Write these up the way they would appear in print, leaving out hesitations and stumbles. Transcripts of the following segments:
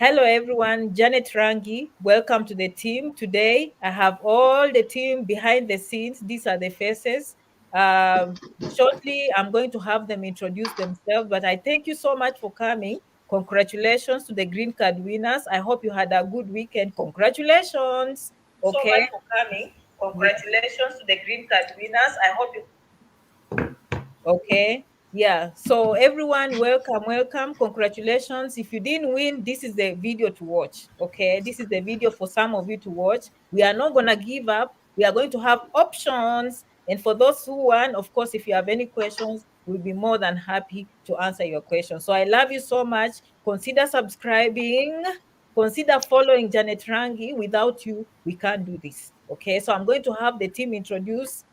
Hello, everyone. Janet Rangi. Welcome to the team. Today, I have all the team behind the scenes. These are the faces. Shortly, I'm going to have them introduce themselves, but I thank you so much for coming. Congratulations to the green card winners. I hope you had a good weekend. Congratulations. So much Okay. for coming. Yeah. Congratulations to the green card winners. I hope you Okay. Yeah. So everyone, welcome, welcome. Congratulations. If you didn't win, this is the video to watch. Okay. This is the video for some of you to watch. We are not gonna give up. We are going to have options. And for those who won, of course, if you have any questions, we'll be more than happy to answer your questions. So I love you so much. Consider subscribing. Consider following Janet Rangi. Without you, we can't do this. Okay. So I'm going to have the team introduce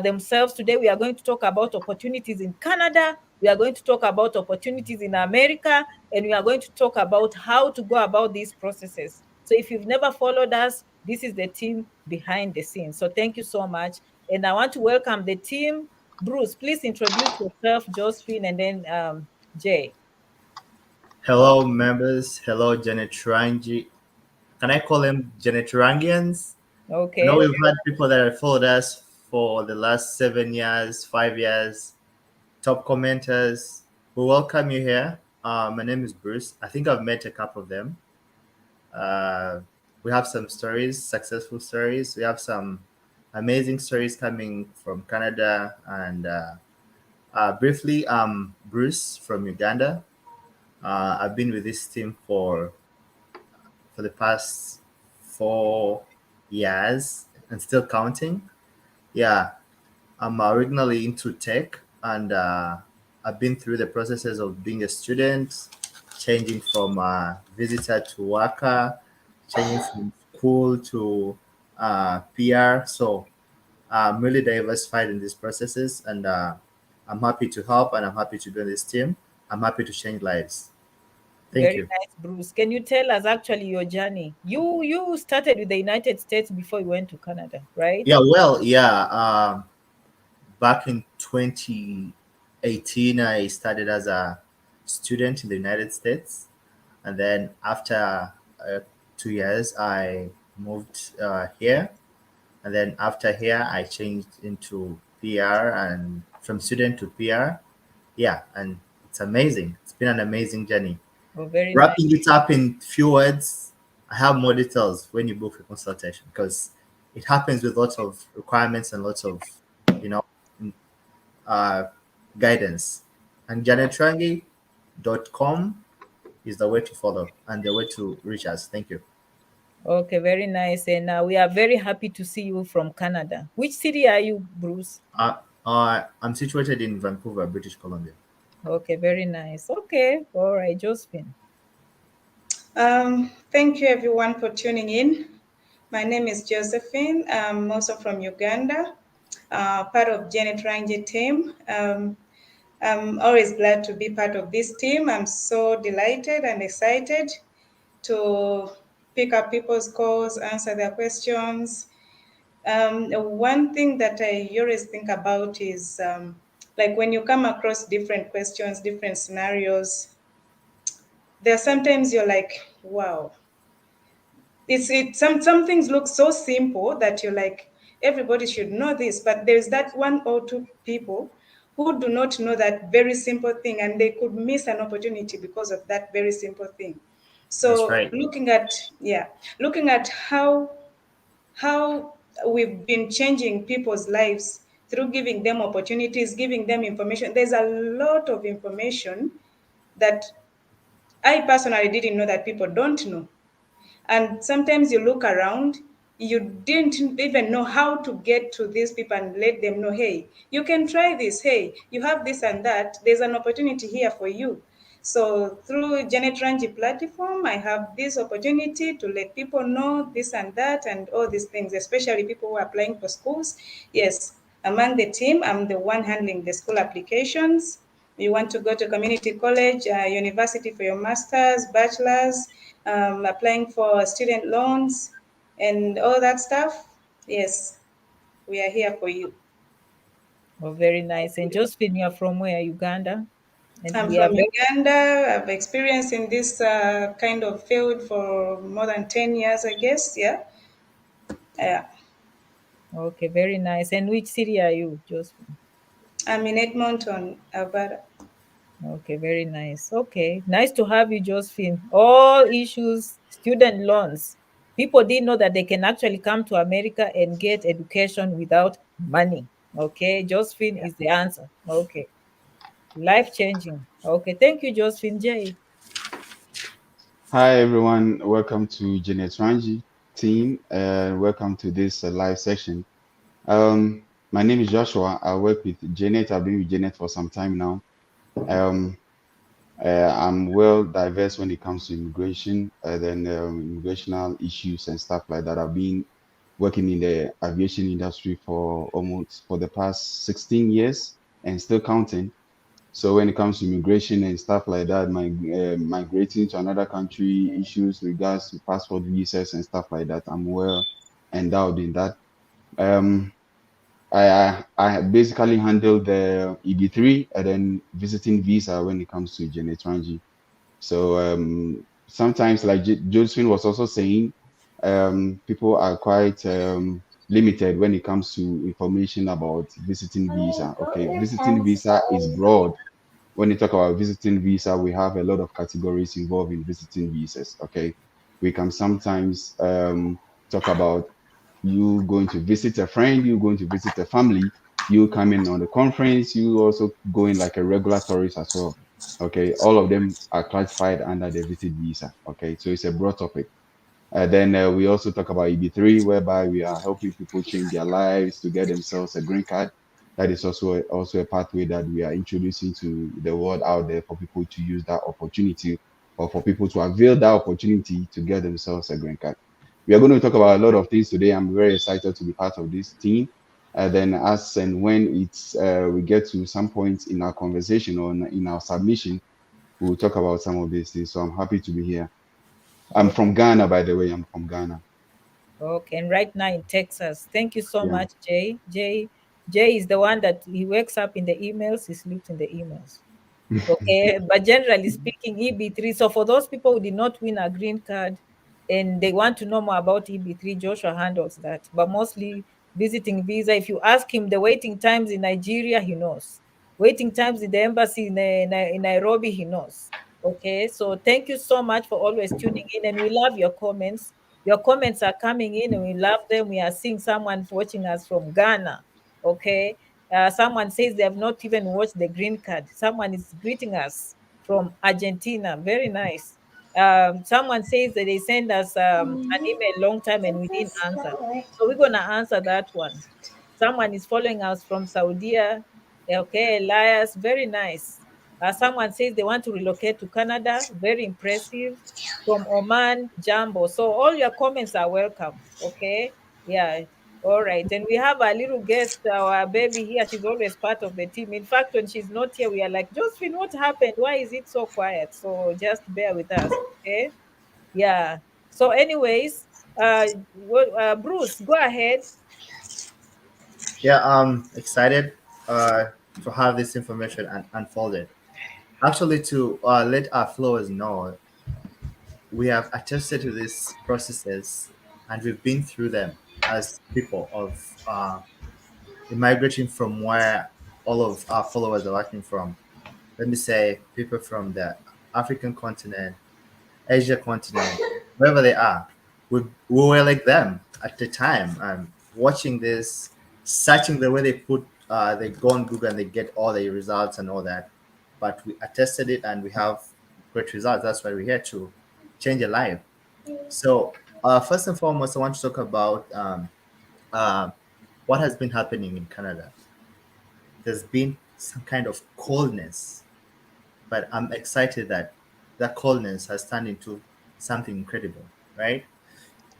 themselves. Today, we are going to talk about opportunities in Canada. We are going to talk about opportunities in America, and we are going to talk about how to go about these processes. So if you've never followed us, this is the team behind the scenes. So thank you so much. And I want to welcome the team. Bruce, please introduce yourself, Josephine, and then Jay. Hello, members. Hello, Genetrangi. Can I call them Genetrangians? I know Okay. we've had people that have followed us for the last 7 years, 5 years, top commenters. We welcome you here. My name is Bruce. I think I've met a couple of them. Uh, we have some stories, successful stories. We have some amazing stories coming from Canada. And briefly, I'm Bruce from Uganda. I've been with this team for the past 4 years and still counting. Yeah, I'm originally into tech, and I've been through the processes of being a student, changing from visitor to worker, changing from school to PR. So I'm really diversified in these processes, and I'm happy to help, and I'm happy to join this team. I'm happy to change lives. Thank Very you. nice, Bruce. Can you tell us actually your journey? You started with the United States before you went to Canada, right? Yeah. Back in 2018, I started as a student in the United States, and then after 2 years, I moved here, and then after here, I changed into PR and from student to PR. Yeah, and it's amazing. It's been an amazing journey. Oh, very nice. Wrapping it up in few words, I have more details when you book a consultation because it happens with lots of requirements and lots of, you know, uh, guidance. And janetrangi.com is the way to follow and the way to reach us. Thank you. Okay, very nice. And we are very happy to see you from Canada. Which city are you, Bruce? I'm situated in Vancouver, British Columbia. Okay, very nice. Okay, all right, Josephine. Thank you everyone for tuning in. My name is Josephine. I'm also from Uganda, part of Janet Rangi team. I'm always glad to be part of this team. I'm so delighted and excited to pick up people's calls, answer their questions. One thing that I always think about is like when you come across different questions, different scenarios, there are sometimes you're like, wow, some things look so simple that you're like everybody should know this, but there's that one or two people who do not know that very simple thing and they could miss an opportunity because of that very simple thing. That's So right. looking at how we've been changing people's lives through giving them opportunities, giving them information. There's a lot of information that I personally didn't know that people don't know. And sometimes you look around, you didn't even know how to get to these people and let them know, hey, you can try this. Hey, you have this and that. There's an opportunity here for you. So through Janet Rangi platform, I have this opportunity to let people know this and that and all these things, especially people who are applying for schools. Yes, among the team, I'm the one handling the school applications. You want to go to community college, university for your master's, bachelor's, applying for student loans, and all that stuff. Yes, we are here for you. Oh, very nice. And Josephine, you're from where? Uganda? And I'm we are from very Uganda. I've experienced in this kind of field for more than 10 years, I guess. Yeah. Yeah. okay, very nice. And which city are you, Josephine? I'm in Edmonton, Alberta. Okay, very nice. Okay, nice to have you, Josephine. All issues, student loans. People didn't know that they can actually come to America and get education without money. Okay, Josephine Yeah. is the answer. Okay, life changing. Okay, thank you, Josephine J. Hi everyone, welcome to Janet Ranji team. Welcome to this live session. My name is Joshua. I work with Janet. I've been with Janet for some time now. Um, I'm well diverse when it comes to immigration, immigrational issues and stuff like that. I've been working in the aviation industry for almost for the past 16 years and still counting. So when it comes to immigration and stuff like that, migrating to another country, issues regards to passport visas and stuff like that, I'm well endowed in that. Um, I basically handle the EB3 and then visiting visa when it comes to Genetrangi. So sometimes, like Josephine was also saying, people are quite limited when it comes to information about visiting visa. Okay, visiting visa is broad. When you talk about visiting visa, we have a lot of categories involved in visiting visas. Okay, we can sometimes talk about you going to visit a friend, you going to visit a family, you coming on the conference, you also going like a regular tourist as well. Okay, all of them are classified under the visit visa. Okay, so it's a broad topic. Then we also talk about EB3, whereby we are helping people change their lives to get themselves a green card. That is also a pathway that we are introducing to the world out there for people to use that opportunity or for people to avail that opportunity to get themselves a green card. We are going to talk about a lot of things today. I'm very excited to be part of this team. Then as and when it's we get to some point in our conversation or in our submission, we'll talk about some of these things. So I'm happy to be here. I'm Okay, from Ghana, by the way. I'm from Ghana. okay, and right now in Texas. Thank you so Yeah. much, Jay. Jay is the one that he wakes up in the emails, he sleeps in the emails. Okay, but generally speaking, EB3. So for those people who did not win a green card and they want to know more about EB3, Joshua handles that. But mostly visiting visa, if you ask him the waiting times in Nigeria, he knows. Waiting times in the embassy in Nairobi, he knows. Okay, so thank you so much for always tuning in, and we love your comments. Your comments are coming in, and we love them. We are seeing someone watching us from Ghana. Okay, someone says they have not even watched the green card. Someone is greeting us from Argentina. Very nice. Someone says that they sent us an email long time and we didn't answer. So we're gonna answer that one. Someone is following us from Saudi. Okay, Elias, very nice. Someone says they want to relocate to Canada. Very impressive. From Oman, Jambo. So all your comments are welcome. Okay. Yeah. All right. And we have a little guest, our baby here. She's always part of the team. In fact, when she's not here, we are like, Josephine, what happened? Why is it so quiet? So just bear with us. Okay. Yeah. So, anyways, Bruce, go ahead. Yeah, I'm excited to have this information unfolded. Actually, to let our followers know, we have attested to these processes and we've been through them as people of migrating from where all of our followers are working from. Let me say, people from the African continent, Asia continent, wherever they are. We were like them at the time, watching this, searching the way they go on Google and they get all the results and all that. But we attested it and we have great results. That's why we're here to change a life. So, first and foremost, I want to talk about uh, what has been happening in Canada. There's been some kind of coldness, but I'm excited that that coldness has turned into something incredible, right?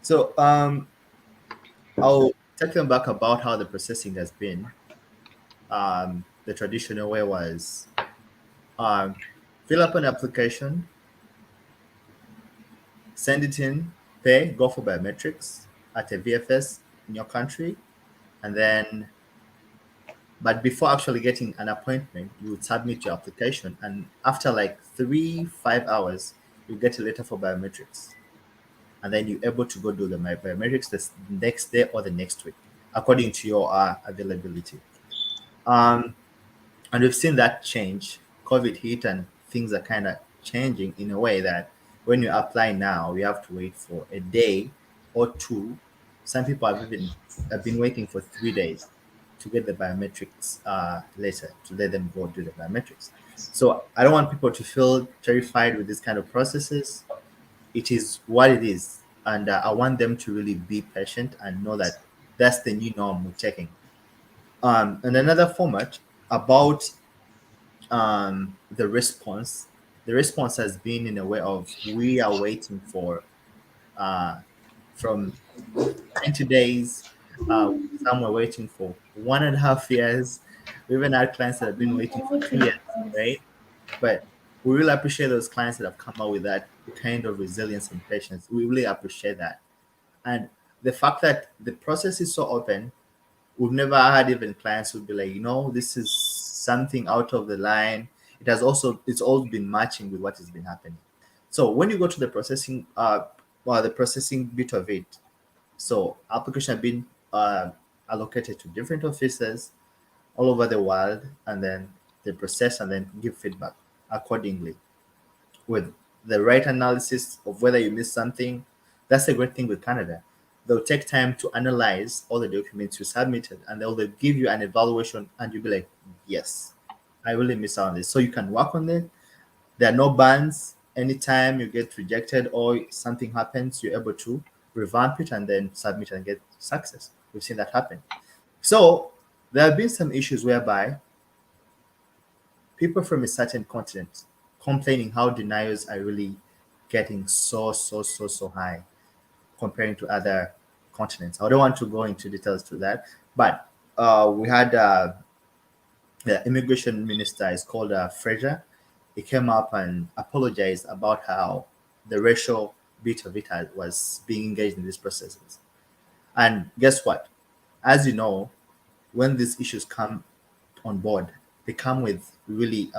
So I'll take them back about how the processing has been. The traditional way was um, fill up an application, send it in, pay, go for biometrics at a VFS in your country, and then But before actually getting an appointment, you would submit your application, and after like 3 5 hours, you get a letter for biometrics, and then you're able to go do the biometrics the next day or the next week, according to your availability. Um, and we've seen that change. COVID hit, and things are kind of changing in a way that when you apply now, you have to wait for a day or two. Some people have been waiting for 3 days to get the biometrics later to let them go do the biometrics. So I don't want people to feel terrified with this kind of processes. It is what it is, and I want them to really be patient and know that that's the new norm we're taking. And another format about the response has been in a way of we are waiting for uh, from 90 days. Some were waiting for 1.5 years. We even had clients that have been waiting for 2 years, right? But we really appreciate those clients that have come out with that kind of resilience and patience. We really appreciate that. And the fact that the process is so open, we've never had even clients who'd be like, this is something out of the line. It's all been matching with what has been happening. So when you go to the processing, the processing bit of it, so application have been allocated to different offices all over the world, and then they process and then give feedback accordingly with the right analysis of whether you missed something. That's the great thing with Canada. They'll take time to analyze all the documents you submitted, and they'll give you an evaluation, and you'll be like, yes, I really missed out on this. So you can work on it. There are no bans. Anytime you get rejected or something happens, you're able to revamp it and then submit and get success. We've seen that happen. So there have been some issues whereby people from a certain continent complaining how denials are really getting so high comparing to other continents. I don't want to go into details to that, but we had the immigration minister is called Fraser. He came up and apologized about how the racial bit of it was being engaged in these processes. And guess what? As you know, when these issues come on board, they come with really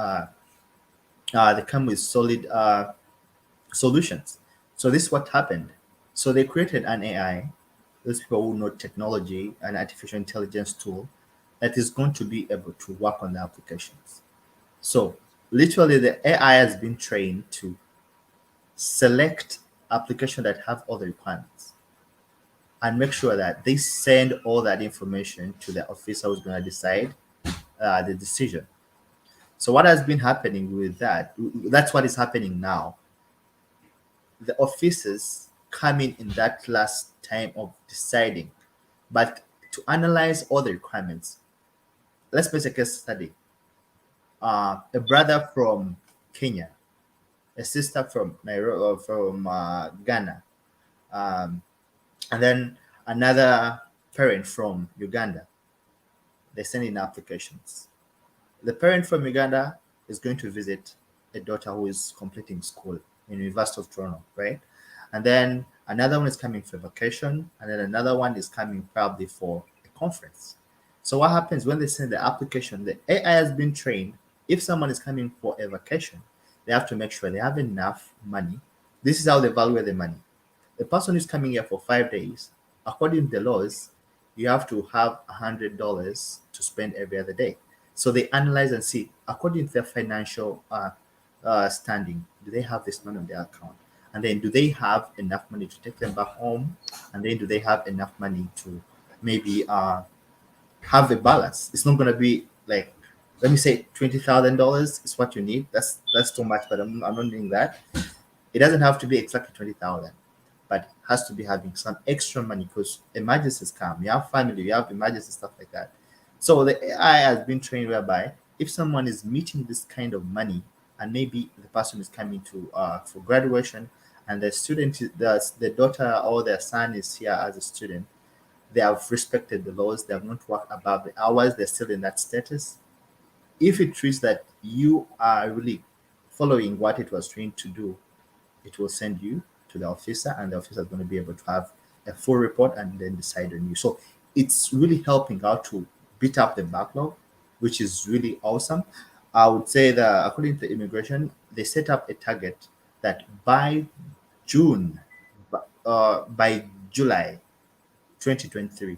they come with solid solutions. So this is what happened. So they created an AI, those people who know technology, an artificial intelligence tool that is going to be able to work on the applications. So literally the AI has been trained to select applications that have all the requirements and make sure that they send all that information to the officer who's going to decide the decision. So what has been happening with that, that's what is happening now. The officers come in that last time of deciding, but to analyze all the requirements. Let's make a case study. A brother from Kenya, a sister from Nairobi, from Ghana, um, and then another parent from Uganda. They send in applications. The parent from Uganda is going to visit a daughter who is completing school in University of Toronto, right? And then another one is coming for vacation, and then another one is coming probably for a conference. So what happens when they send the application? The AI has been trained. If someone is coming for a vacation, they have to make sure they have enough money. This is how they evaluate the money. The person who's coming here for 5 days, according to the laws, you have to have $100 to spend every other day. So they analyze and see, according to their financial standing, do they have this money on their account? And then do they have enough money to take them back home? And then do they have enough money to maybe have a balance? It's not going to be like, let me say $20,000 is what you need. That's too much, but I'm not doing that. It doesn't have to be exactly 20,000, but it has to be having some extra money because emergencies come. You have family, you have emergency stuff like that. So the AI has been trained whereby if someone is meeting this kind of money, and maybe the person is coming to for graduation, and the student, the daughter or their son is here as a student, they have respected the laws. They have not worked above the hours. They're still in that status. If it treats that you are really following what it was trained to do, it will send you to the officer, and the officer is going to be able to have a full report and then decide on you. So it's really helping out to beat up the backlog which is really awesome. I would say that according to immigration, they set up a target that by June, by July 2023,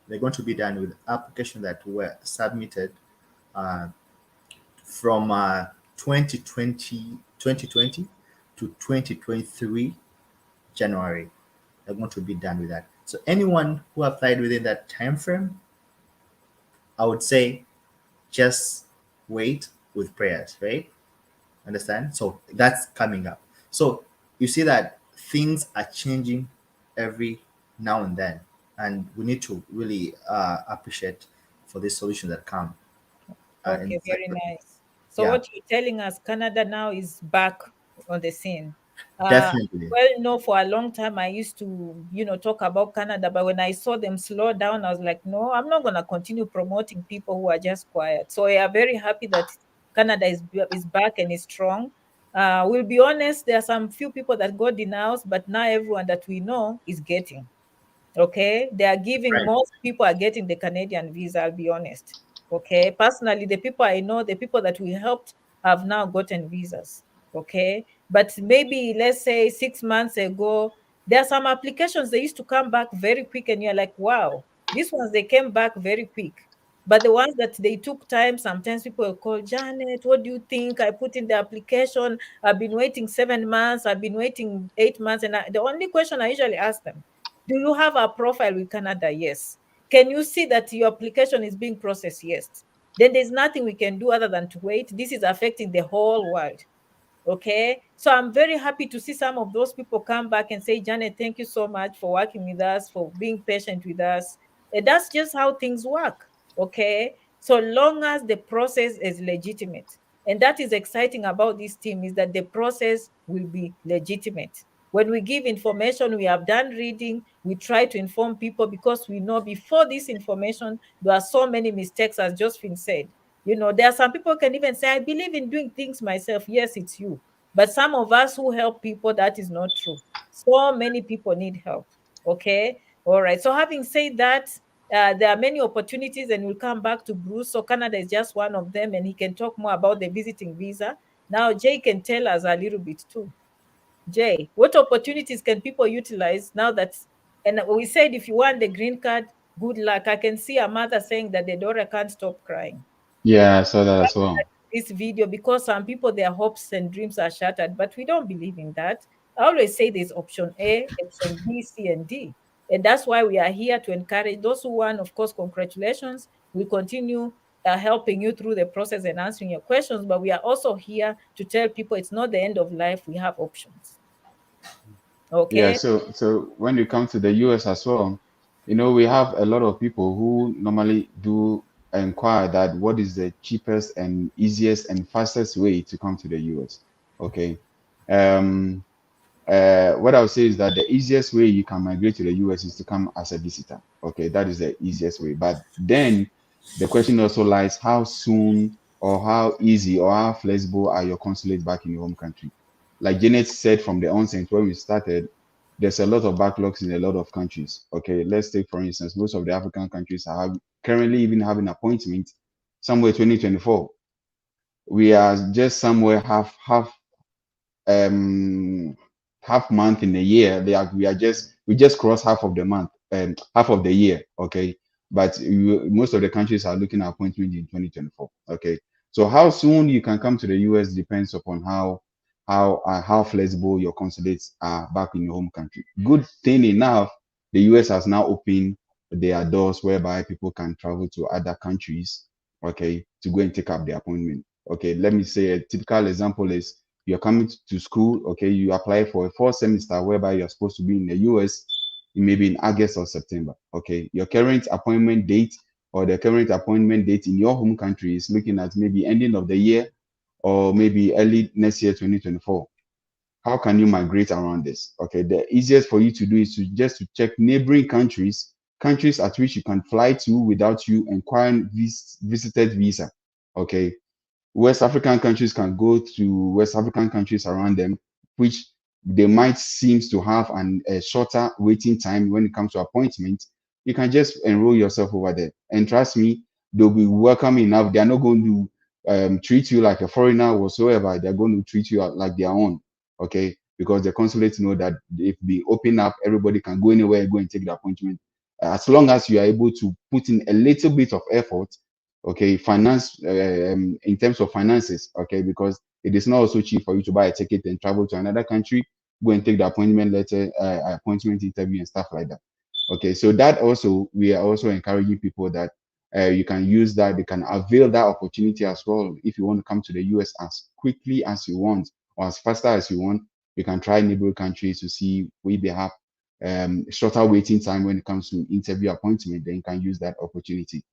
they're going to be done with applications that were submitted uh, from 2020 to 2023 January. They're going to be done with that. So anyone who applied within that time frame, I would say just wait with prayers, right? Understand? So that's coming up. So you see that things are changing every now and then, and we need to really appreciate for this solution that come in Okay, the very cycle. nice. So Yeah, what you're telling us, Canada now is back on the scene. definitely. Well, no, for a long time I used to, talk about Canada, but when I saw them slow down, I was like, no, I'm not gonna continue promoting people who are just quiet. So we are very happy that Canada is back and is strong. We'll be honest, there are some few people that got denounced, but now everyone that we know is getting. Okay, they are giving, Right. most people are getting the Canadian visa, I'll be honest. Okay, personally, the people I know, the people that we helped have now gotten visas. Okay, but maybe let's say 6 months ago, there are some applications they used to come back very quick, and you're like, wow, these ones they came back very quick. But the ones that they took time, sometimes people will call, Janet, what do you think? I put in the application, I've been waiting 7 months, I've been waiting 8 months, and the only question I usually ask them, do you have a profile with Canada? Yes. Can you see that your application is being processed? Yes. Then there's nothing we can do other than to wait. This is affecting the whole world. Okay. So I'm very happy to see some of those people come back and say, Janet, thank you so much for working with us, for being patient with us. And that's just how things work. Okay. So long as the process is legitimate. And that is exciting about this team, is that the process will be legitimate. When we give information, we have done reading, we try to inform people, because we know before this information, there are so many mistakes, as Josephine said. There are some people can even say, I believe in doing things myself. Yes, it's you. But some of us who help people, that is not true. So many people need help. Okay. All right. So having said that, there are many opportunities, and we'll come back to Bruce. So Canada is just one of them, and he can talk more about the visiting visa. Now, Jay can tell us a little bit too. Jay, what opportunities can people utilize now that, and we said if you want the green card, good luck. I can see a mother saying that the daughter can't stop crying. Yeah, I saw that as well. This video, because some people, their hopes and dreams are shattered, but we don't believe in that. I always say there's option A, option B, C, and D. And that's why we are here to encourage those who want. Of course, congratulations. We continue helping you through the process and answering your questions, but we are also here to tell people it's not the end of life. We have options. Yeah, Okay. so when you come to the US as well, we have a lot of people who normally do inquire that what is the cheapest and easiest and fastest way to come to the US. Okay. Um, what I would say is that the easiest way you can migrate to the US is to come as a visitor. Okay, that is the easiest way. But then the question also lies, how soon or how easy or how flexible are your consulates back in your home country? Like Janet said from the onset when we started, there's a lot of backlogs in a lot of countries. Okay, let's take for instance, most of the African countries are currently even having appointments somewhere 2024. We are just somewhere um half month in a year. We just crossed half of the month and half of the year. Okay, but most of the countries are looking at appointment in 2024. Okay, so how soon you can come to the US depends upon how flexible your consulates are back in your home country. Good thing enough, the US has now opened their doors whereby people can travel to other countries, okay, to go and take up the appointment. Okay, let me say a typical example is you're coming to school, okay, you apply for a fall semester whereby you're supposed to be in the US, maybe in August or September. Okay, your current appointment date or the current appointment date in your home country is looking at maybe ending of the year or maybe early next year, 2024. How can you migrate around this? Okay, the easiest for you to do is to check neighboring countries at which you can fly to without you inquiring visited visa. Okay, West African countries can go to West African countries around them, which they might seems to have a shorter waiting time when it comes to appointments. You can just enroll yourself over there. And trust me, they'll be welcoming enough. They're not going to treat you like a foreigner whatsoever. They're going to treat you like their own, okay? Because the consulates know that if they open up, everybody can go anywhere, go and take the appointment. As long as you are able to put in a little bit of effort, okay, finance in terms of finances, okay, because it is not also cheap for you to buy a ticket and travel to another country, go and take the appointment letter, appointment interview and stuff like that. Okay, so that also, we are also encouraging people that you can use that, they can avail that opportunity as well. If you want to come to the US as quickly as you want or as faster as you want, you can try neighboring countries to see where they have shorter waiting time when it comes to interview appointment. Then you can use that opportunity.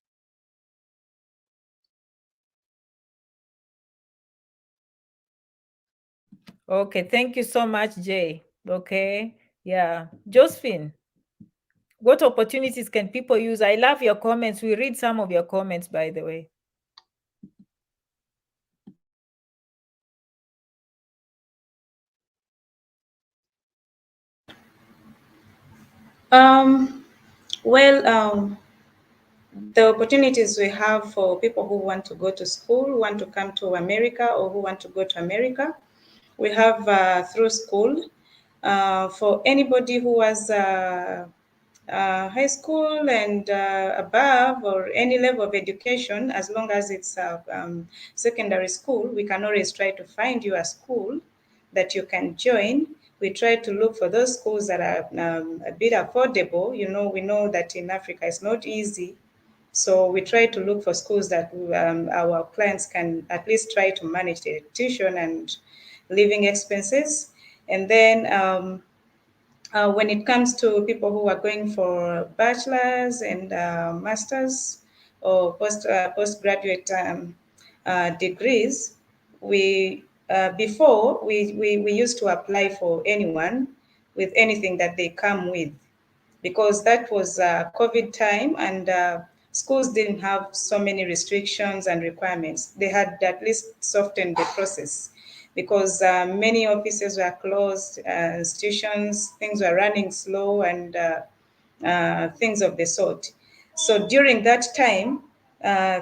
Okay, thank you so much, Jay. Okay, yeah. Josephine, what opportunities can people use? I love your comments. We read some of your comments, by the way. Um, well, the opportunities we have for people who want to go to school, want to come to America, or who want to go to America, we have through school. For anybody who has high school and above, or any level of education, as long as it's secondary school, we can always try to find you a school that you can join. We try to look for those schools that are a bit affordable. You know, we know that in Africa it's not easy, so we try to look for schools that our clients can at least try to manage their tuition and living expenses. And then when it comes to people who are going for bachelor's and master's or postgraduate degrees, we before we used to apply for anyone with anything that they come with, because that was COVID time, and schools didn't have so many restrictions and requirements. They had at least softened the process, because many offices were closed, institutions, things were running slow, and things of the sort. So during that time,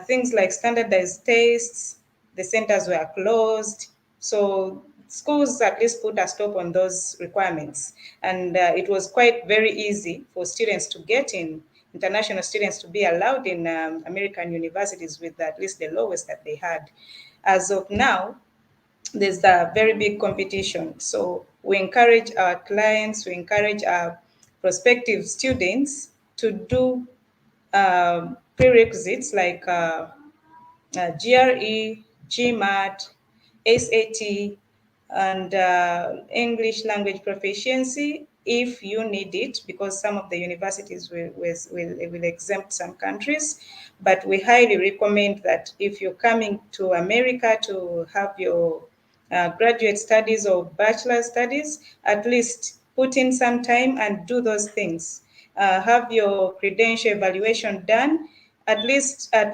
things like standardized tests, the centers were closed. So schools at least put a stop on those requirements. And it was quite very easy for students to get in, international students to be allowed in American universities with at least the lowest that they had. As of now, there's a very big competition. So we encourage our clients, we encourage our prospective students to do prerequisites like GRE, GMAT, SAT, and English language proficiency if you need it, because some of the universities will exempt some countries. But we highly recommend that if you're coming to America to have your graduate studies or bachelor studies, at least put in some time and do those things. Have your credential evaluation done. At least, I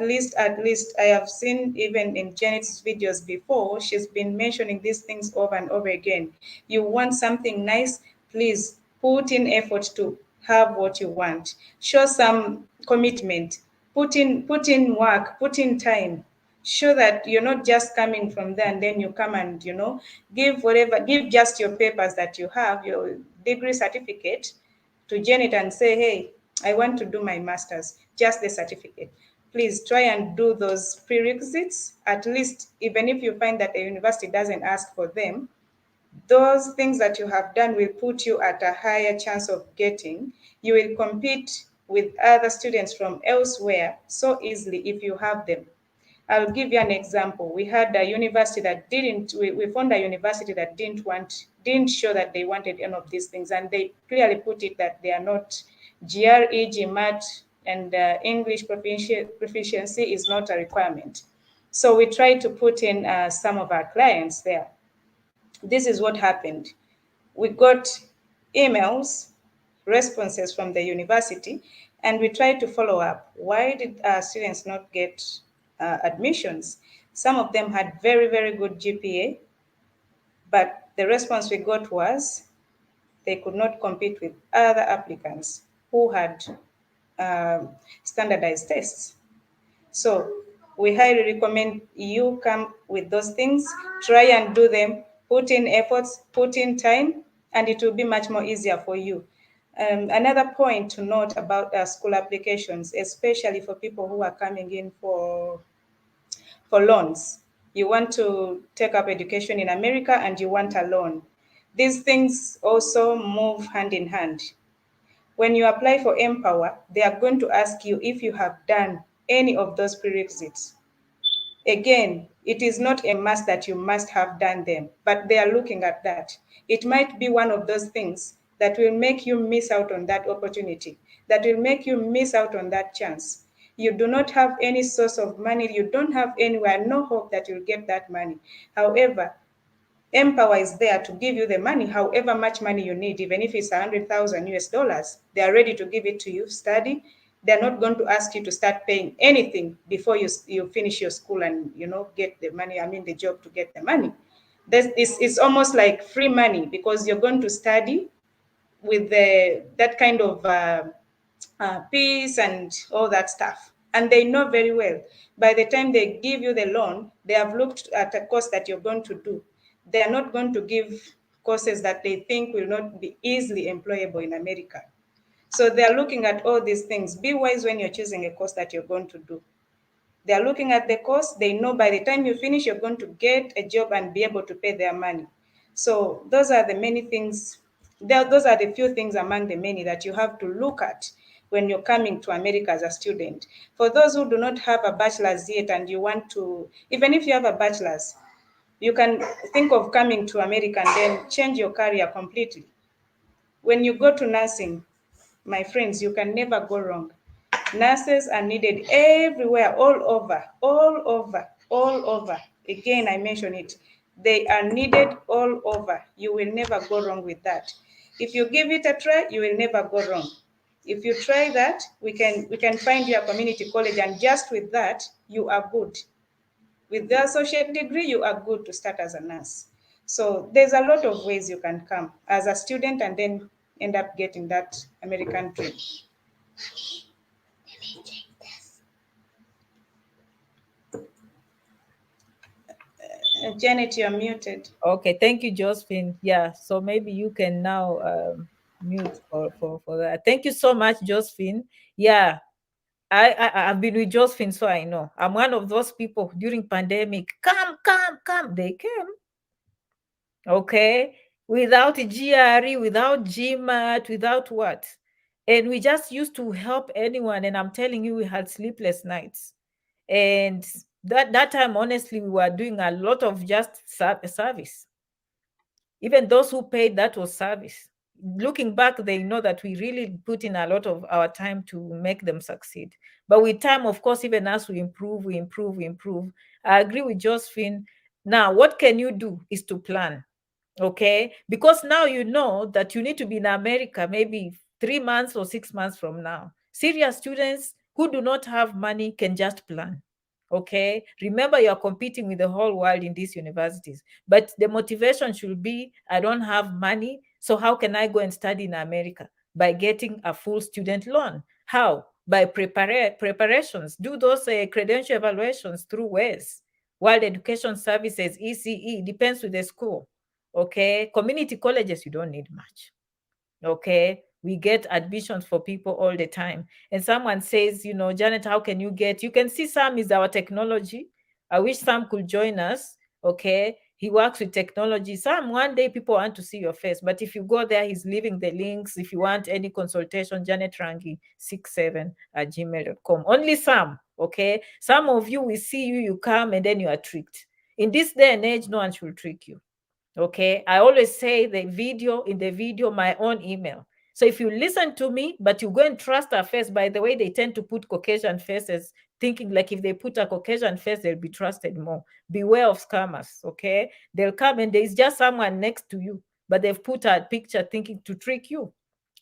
have seen even in Janet's videos before, she's been mentioning these things over and over again. You want something nice, please put in effort to have what you want. Show some commitment. Put in work, put in time. Show that you're not just coming from there and then you come and give just your papers that you have, your degree certificate, to Janet and say, hey, I want to do my master's, just the certificate. Please try and do those prerequisites. At least, even if you find that the university doesn't ask for them, those things that you have done will put you at a higher chance of getting. You will compete with other students from elsewhere so easily if you have them. I'll give you an example. We had a university that we found a university that didn't show that they wanted any of these things. And they clearly put it that they are not GRE, GMAT, and English proficiency is not a requirement. So we tried to put in some of our clients there. This is what happened. We got emails, responses from the university, and we tried to follow up. Why did students not get admissions? Some of them had very, very good GPA, but the response we got was they could not compete with other applicants who had standardized tests. So we highly recommend you come with those things, try and do them, put in efforts, put in time, and it will be much more easier for you. Another point to note about school applications, especially for people who are coming in for loans. You want to take up education in America and you want a loan. These things also move hand in hand. When you apply for Empower, they are going to ask you if you have done any of those prerequisites. Again, it is not a must that you must have done them, but they are looking at that. It might be one of those things that will make you miss out on that opportunity, that will make you miss out on that chance. You do not have any source of money, you don't have anywhere, no hope that you'll get that money. However, Empower is there to give you the money, however much money you need, even if it's 100,000 US dollars, they are ready to give it to you. Study. They're not going to ask you to start paying anything before you finish your school and get the money. I mean the job to get the money. It's almost like free money because you're going to study with that kind of peace and all that stuff. And they know very well. By the time they give you the loan, they have looked at a course that you're going to do. They are not going to give courses that they think will not be easily employable in America. So they are looking at all these things. Be wise when you're choosing a course that you're going to do. They are looking at the course. They know by the time you finish, you're going to get a job and be able to pay their money. So those are the many things. Those are the few things among the many that you have to look at when you're coming to America as a student. For those who do not have a bachelor's yet and you want to, even if you have a bachelor's, you can think of coming to America and then change your career completely. When you go to nursing, my friends, you can never go wrong. Nurses are needed everywhere, all over, all over, all over. Again, I mention it. They are needed all over. You will never go wrong with that. If you give it a try, you will never go wrong. If you try that, we can find you a community college, and just with that, you are good. With the associate degree, you are good to start as a nurse. So there's a lot of ways you can come as a student and then end up getting that American dream. Janet, you're muted. Okay, thank you, Josephine. Yeah, so maybe you can now mute for that. Thank you so much, Josephine. Yeah, I've been with Josephine, so I know. I'm one of those people during pandemic. Come, come, come. They came. Okay, without GRE, without GMAT, without what? And we just used to help anyone. And I'm telling you, we had sleepless nights. And that time, honestly, we were doing a lot of just service. Even those who paid, that was service. Looking back, they know that we really put in a lot of our time to make them succeed. But with time, of course, even as we improve, we improve, we improve. I agree with Josephine. Now, what can you do is to plan. Okay, because now you know that you need to be in America maybe 3 months or 6 months from now. Serious students who do not have money can just plan. Okay, remember you're competing with the whole world in these universities, but the motivation should be, I don't have money, so how can I go and study in America? By getting a full student loan. How? By preparations. Do those credential evaluations through WES, World Education Services, ECE, depends with the school. Okay, community colleges, you don't need much. Okay, we get admissions for people all the time. And someone says, Janet, how can you get? You can see Sam is our technology. I wish Sam could join us. Okay, he works with technology. Sam, one day people want to see your face, but if you go there, he's leaving the links. If you want any consultation, Janet Rangi 67@gmail.com. Only Sam. Okay, some of you, we see you, you come and then you are tricked. In this day and age, no one should trick you. Okay, I always say in the video, my own email. So if you listen to me, but you go and trust a face, by the way, they tend to put Caucasian faces, thinking like if they put a Caucasian face, they'll be trusted more. Beware of scammers, okay? They'll come and there's just someone next to you, but they've put a picture thinking to trick you.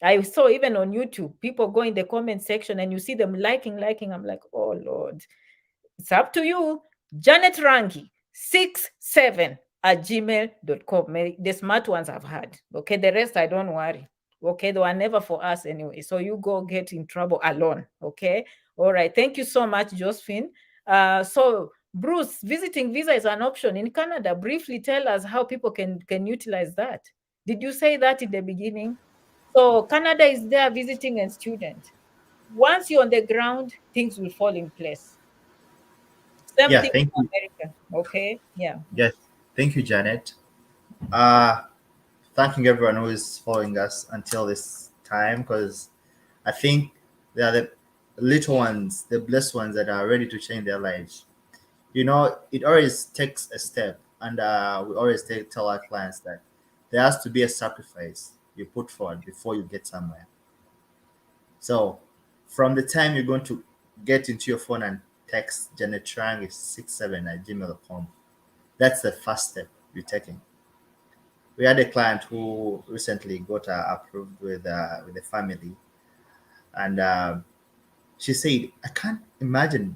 I saw even on YouTube, people go in the comment section and you see them liking. I'm like, oh Lord, it's up to you. Janet Rangi 67@gmail.com. The smart ones I've had. Okay, the rest I don't worry. Okay, they were never for us anyway. So you go get in trouble alone. Okay, all right. Thank you so much, Josephine. So Bruce, visiting visa is an option in Canada. Briefly tell us how people can utilize that. Did you say that in the beginning? So Canada is there visiting and student. Once you're on the ground, things will fall in place. Same Yeah, thing thank in you. America. Okay. Yeah. Yes, thank you, Janet. Uh, Thanking everyone who is following us until this time, because I think they are the little ones, the blessed ones that are ready to change their lives. You know, it always takes a step, and we always tell our clients that there has to be a sacrifice you put forward before you get somewhere. So, from the time you're going to get into your phone and text janetrang67 at gmail.com, that's the first step you're taking. We had a client who recently got approved with the family, and she said, "I can't imagine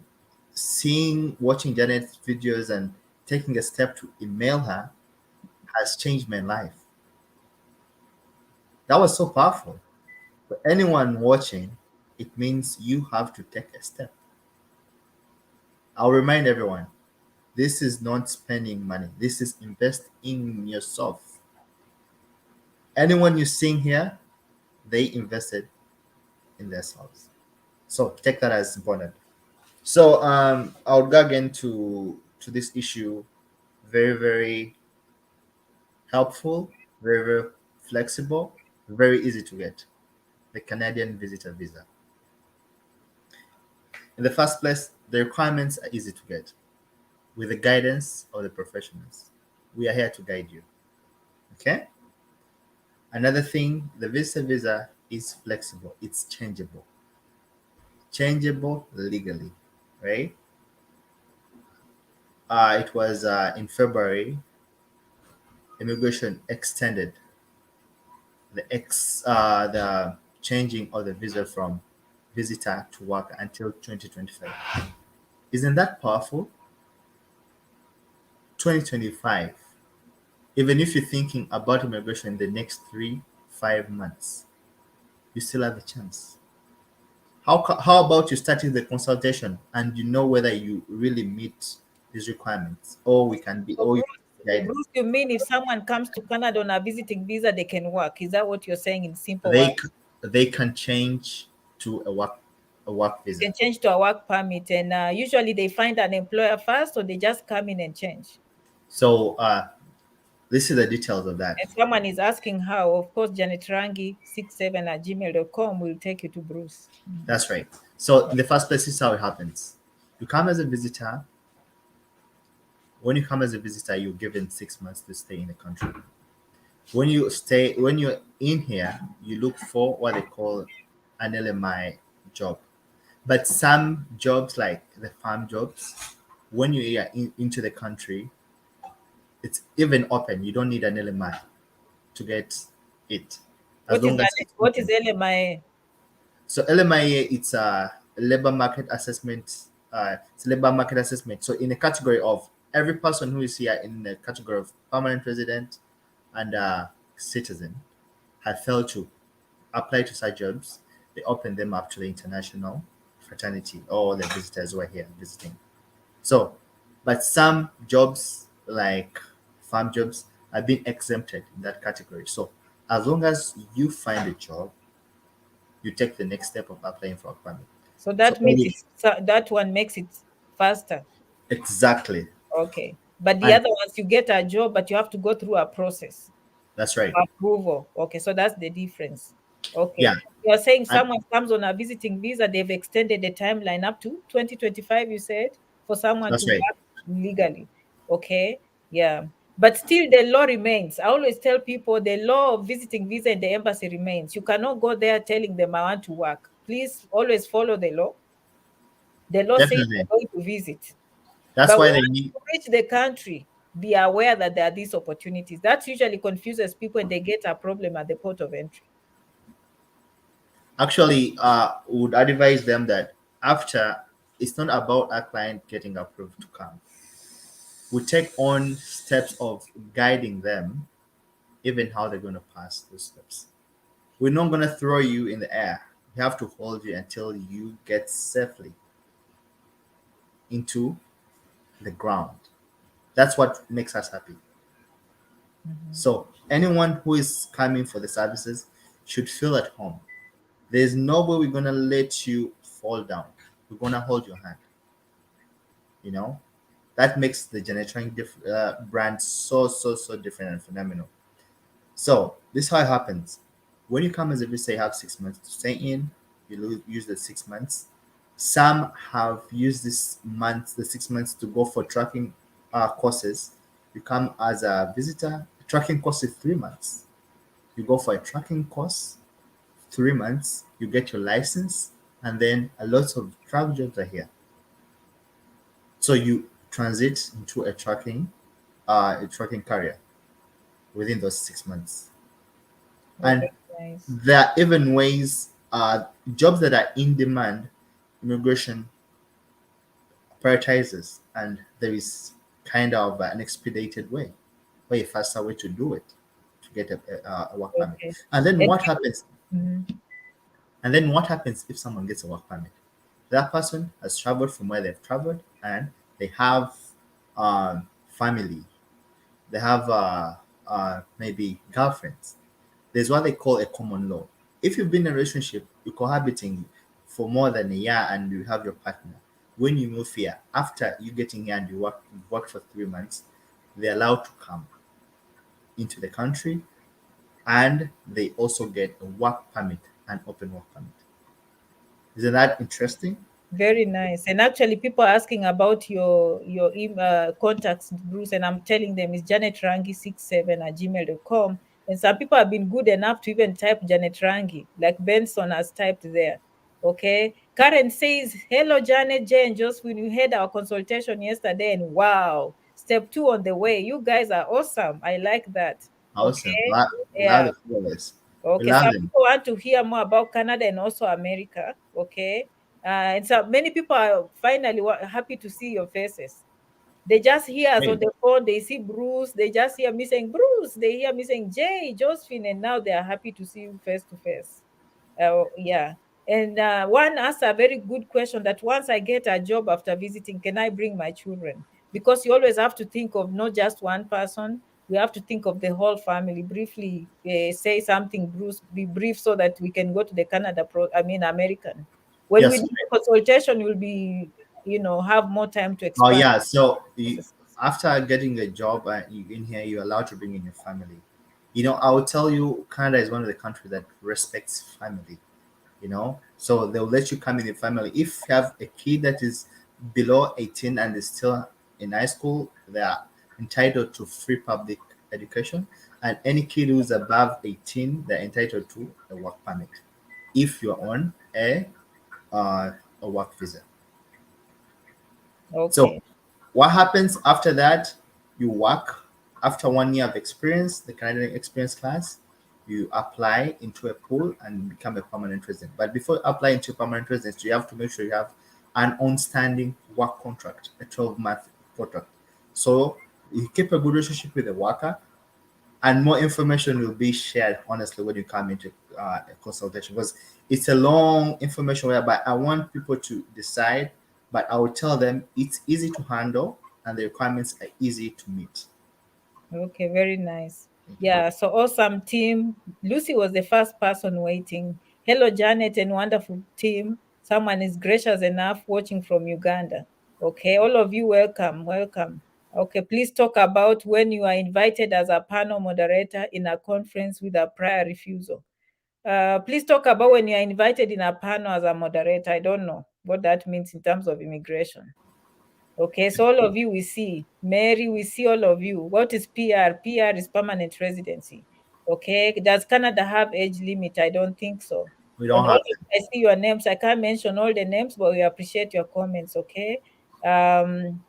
watching Janet's videos and taking a step to email her has changed my life." That was so powerful. For anyone watching, it means you have to take a step. I'll remind everyone, this is not spending money. This is invest in yourself. Anyone you seeing here, they invested in themselves. So take that as important. So I'll go again to this issue. Very, very helpful, very, very flexible, very easy to get. The Canadian visitor visa. In the first place, the requirements are easy to get with the guidance of the professionals. We are here to guide you. Okay? Another thing, the visitor visa is flexible, it's changeable. Changeable legally, right? It was in February, immigration extended the changing of the visa from visitor to work until 2025. Isn't that powerful? 2025. Even if you're thinking about immigration in the next 3 5 months, you still have a chance. How about you starting the consultation and you know whether you really meet these requirements, or we can be, So or you Bruce, guidance. you mean if someone comes to Canada on a visiting visa, they can work? Is that what you're saying in simple They words? c- they can change to a work They visa. can change to a work permit, and usually they find an employer first, or they just come in and change. So this is the details of that. And someone is asking how, of course, Janet Rangi 67 at gmail.com will take you to Bruce. That's right. So in the first place, this is how it happens. You come as a visitor. When you come as a visitor, you're given 6 months to stay in the country. When you're in here, you look for what they call an LMI job. But some jobs, like the farm jobs, when you are into the country, it's even open. You don't need an LMI to get it, as What is long as that? it's What is open. LMIA? So LMIA, it's a labor market assessment. It's a labor market assessment. So in a category of every person who is here in the category of permanent resident and citizen have failed to apply to such jobs, they open them up to the international fraternity or the visitors who are here visiting. So, but some jobs like farm jobs have been exempted in that category. So as long as you find a job, you take the next step of applying for a permit. So So that makes only it, that one makes it faster. exactly. Okay. But the And other ones, you get a job, but you have to go through a process. that's right. Approval. Okay, so that's the difference. Okay. Yeah. You're saying And someone comes on a visiting visa, they've extended the timeline up to 2025, you said, for someone to that's right. work legally. Okay. Yeah. But still, the law remains. I always tell people the law of visiting visa in the embassy remains. You cannot go there telling them, I want to work. Please always follow the law. The law says Definitely. you're going to visit. That's But why once they need. you reach the country, be aware that there are these opportunities. That usually confuses people and they get a problem at the port of entry. Actually, would advise them that after, it's not about our client getting approved to come. We take on steps of guiding them, even how they're going to pass those steps. We're not going to throw you in the air. We have to hold you until you get safely. into the ground. That's what makes us happy. Mhm. So anyone who is coming for the services should feel at home. There's no way we're gonna let you fall down. We're gonna hold your hand. You know that makes the Genetrank brand so different and phenomenal. So this is how it happens. When you come as a visitor, you have 6 months to stay in. You use the 6 months. Some have used the 6 months to go for tracking courses. You come as a visitor. The tracking course is 3 months. You go for a tracking course, 3 months. You get your license, and then a lot of travel jobs are here. So you transit into a tracking career within those 6 months. Oh, And very nice. there are even ways, jobs that are in demand, immigration prioritizes, and there is kind of an expedited way, or a faster way to do it to get a work permit. Okay. And then And what happens? mhm. And then what happens if someone gets a work permit? That person has traveled from where they've traveled, and they have family. They have maybe girlfriends. There's what they call a common law. If you've been in a relationship, you're cohabiting for more than a year and you have your partner. When you move here, after you getting here and you work for 3 months, they're allowed to come into the country, and they also get a work permit, an open work permit. Isn't that interesting? Very nice. And actually, people are asking about your contacts, Bruce, and I'm telling them it's janetrangi67@gmail.com. And some people have been good enough to even type Janet Rangi, like Benson has typed there. Okay. Karen says, "Hello, Janet, J, and Josephine. You had our consultation yesterday, and wow, step 2 on the way. You guys are awesome. I like that. Awesome. Okay. We love Yeah. the followers. We Okay, love some them. people want to hear more about Canada and also America. Okay, and so many people are finally happy to see your faces. They just hear us on Hey, the phone. They see Bruce. They just hear me saying Bruce. They hear me saying Jay, Josephine, and now they are happy to see you face to face. Yeah. And one asked a very good question that once I get a job after visiting, can I bring my children? Because you always have to think of not just one person. We have to think of the whole family. Briefly, say something, Bruce. Be brief so that we can go to the Canada. American. When we yes. do the consultation, you'll be, have more time to Oh expand yeah. So processes. after getting a job in here, you're allowed to bring in your family. I will tell you, Canada is one of the countries that respects family. So they'll let you come in your family. If you have a kid that is below 18 and is still in high school, they are entitled to free public education. And any kid who's above 18, they're entitled to a work permit if you're on a work visa. So Okay. what happens after that? You work. After 1 year of experience, the Canadian experience class, you apply into a pool and become a permanent resident. But before you apply into permanent residence, you have to make sure you have an on-standing work contract, a 12-month contract. So you keep a good relationship with the worker, and more information will be shared honestly when you come into a consultation, because it's a long information whereby I want people to decide, but I will tell them it's easy to handle and the requirements are easy to meet. Okay, very nice. Thank you. Yeah, so awesome team. Lucy was the first person waiting. Hello, Janet, and wonderful team. Someone is gracious enough watching from Uganda. Okay, all of you, welcome, welcome. Okay, please talk about when you are invited as a panel moderator in a conference with a prior refusal. Please talk about when you are invited in a panel as a moderator. I don't know what that means in terms of immigration. Okay, so all of you we see. Mary, we see all of you. What is PR? PR is permanent residency. Okay, does Canada have age limit? I don't think so. We And don't all have of I see your names. I can't mention all the names, but we appreciate your comments. Okay. Um,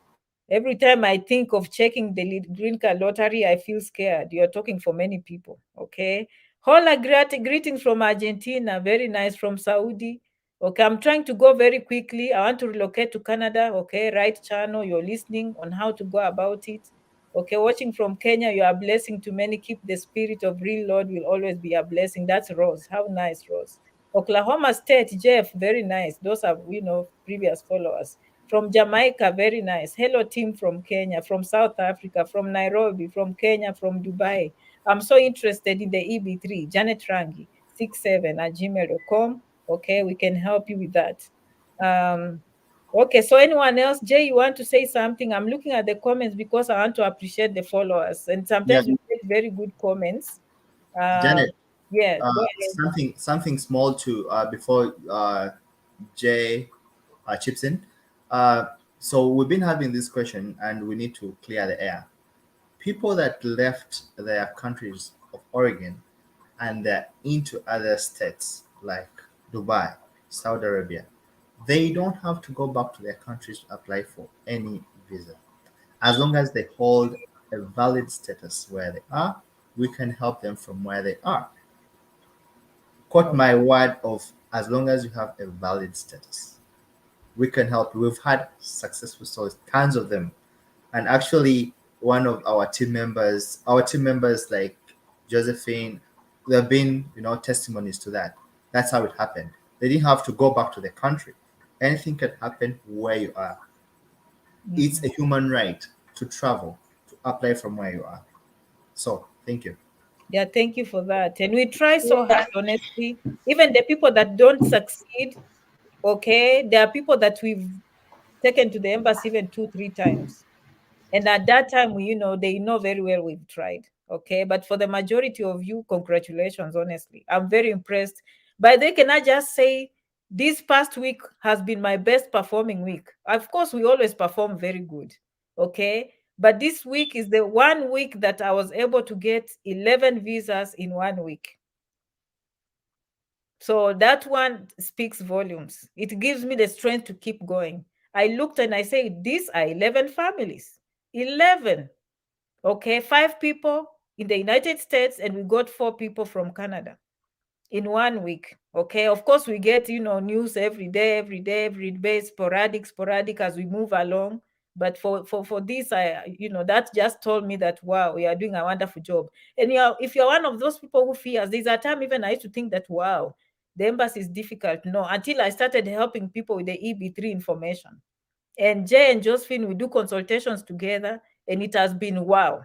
Every time I think of checking the green card lottery, I feel scared. You're talking for many people. Okay. Hola, greetings from Argentina. Very nice from Saudi. Okay, I'm trying to go very quickly. I want to relocate to Canada. Okay, right channel. You're listening on how to go about it. Okay, watching from Kenya, you are a blessing to many. Keep the spirit of real Lord will always be a blessing. That's Rose. How nice, Rose. Oklahoma State, Jeff, very nice. Those are, previous followers. From Jamaica, very nice. Hello, team from Kenya, from South Africa, from Nairobi, from Kenya, from Dubai. I'm so interested in the EB3. Janet Rangi, 67 at gmail.com. Okay, we can help you with that. Okay, so anyone else? Jay, you want to say something? I'm looking at the comments because I want to appreciate the followers. And Yeah, sometimes we get very good comments. Um, Janet. yeah, go ahead. Something small to before Jay chips in. Uh, so we've been having this question, and we need to clear the air. People that left their countries of origin and they're into other states like Dubai, Saudi Arabia, they don't have to go back to their countries to apply for any visa. As long as they hold a valid status where they are, we can help them from where they are. Quote my word of as long as you have a valid status, we can help. We've had successful stories, tons of them. And actually, one of our team members like Josephine, there have been testimonies to that. That's how it happened. They didn't have to go back to their country. Anything can happen where you are. It's a human right to travel, to apply from where you are. So thank you. Yeah, thank you for that. And we try so hard, honestly. Even the people that don't succeed, okay, there are people that we've taken to the embassy even 2, 3 times. And at that time, they know very well we've tried. Okay. But for the majority of you, congratulations, honestly. I'm very impressed. By the way, can I just say this past week has been my best performing week. Of course, we always perform very good. Okay. But this week is the one week that I was able to get 11 visas in 1 week. So that one speaks volumes. It gives me the strength to keep going. I looked and I say, these are 11 families. 11. Okay, 5 people in the United States, and we got 4 people from Canada in 1 week. Okay, of course, we get news every day, sporadic as we move along. But for this, that just told me that wow, we are doing a wonderful job. And if you're one of those people who fears, there's a time even I used to think that wow, the embassy is difficult. No, until I started helping people with the EB3 information. And Jay and Josephine, we do consultations together, and it has been wow.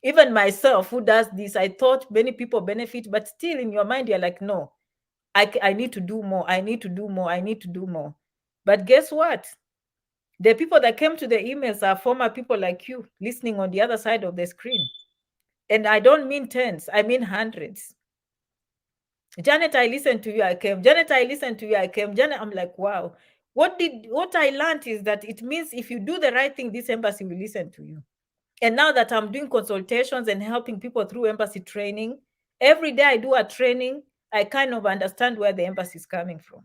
Even myself, who does this, I thought many people benefit, but still in your mind, you're like, no, I need to do more. I need to do more. I need to do more. But guess what? The people that came to the emails are former people like you listening on the other side of the screen. And I don't mean tens, I mean hundreds. Janet, I listened to you, I came. Janet, I listened to you, I came. Janet, I'm like, wow. What I learned is that it means if you do the right thing, this embassy will listen to you. And now that I'm doing consultations and helping people through embassy training, every day I do a training, I kind of understand where the embassy is coming from.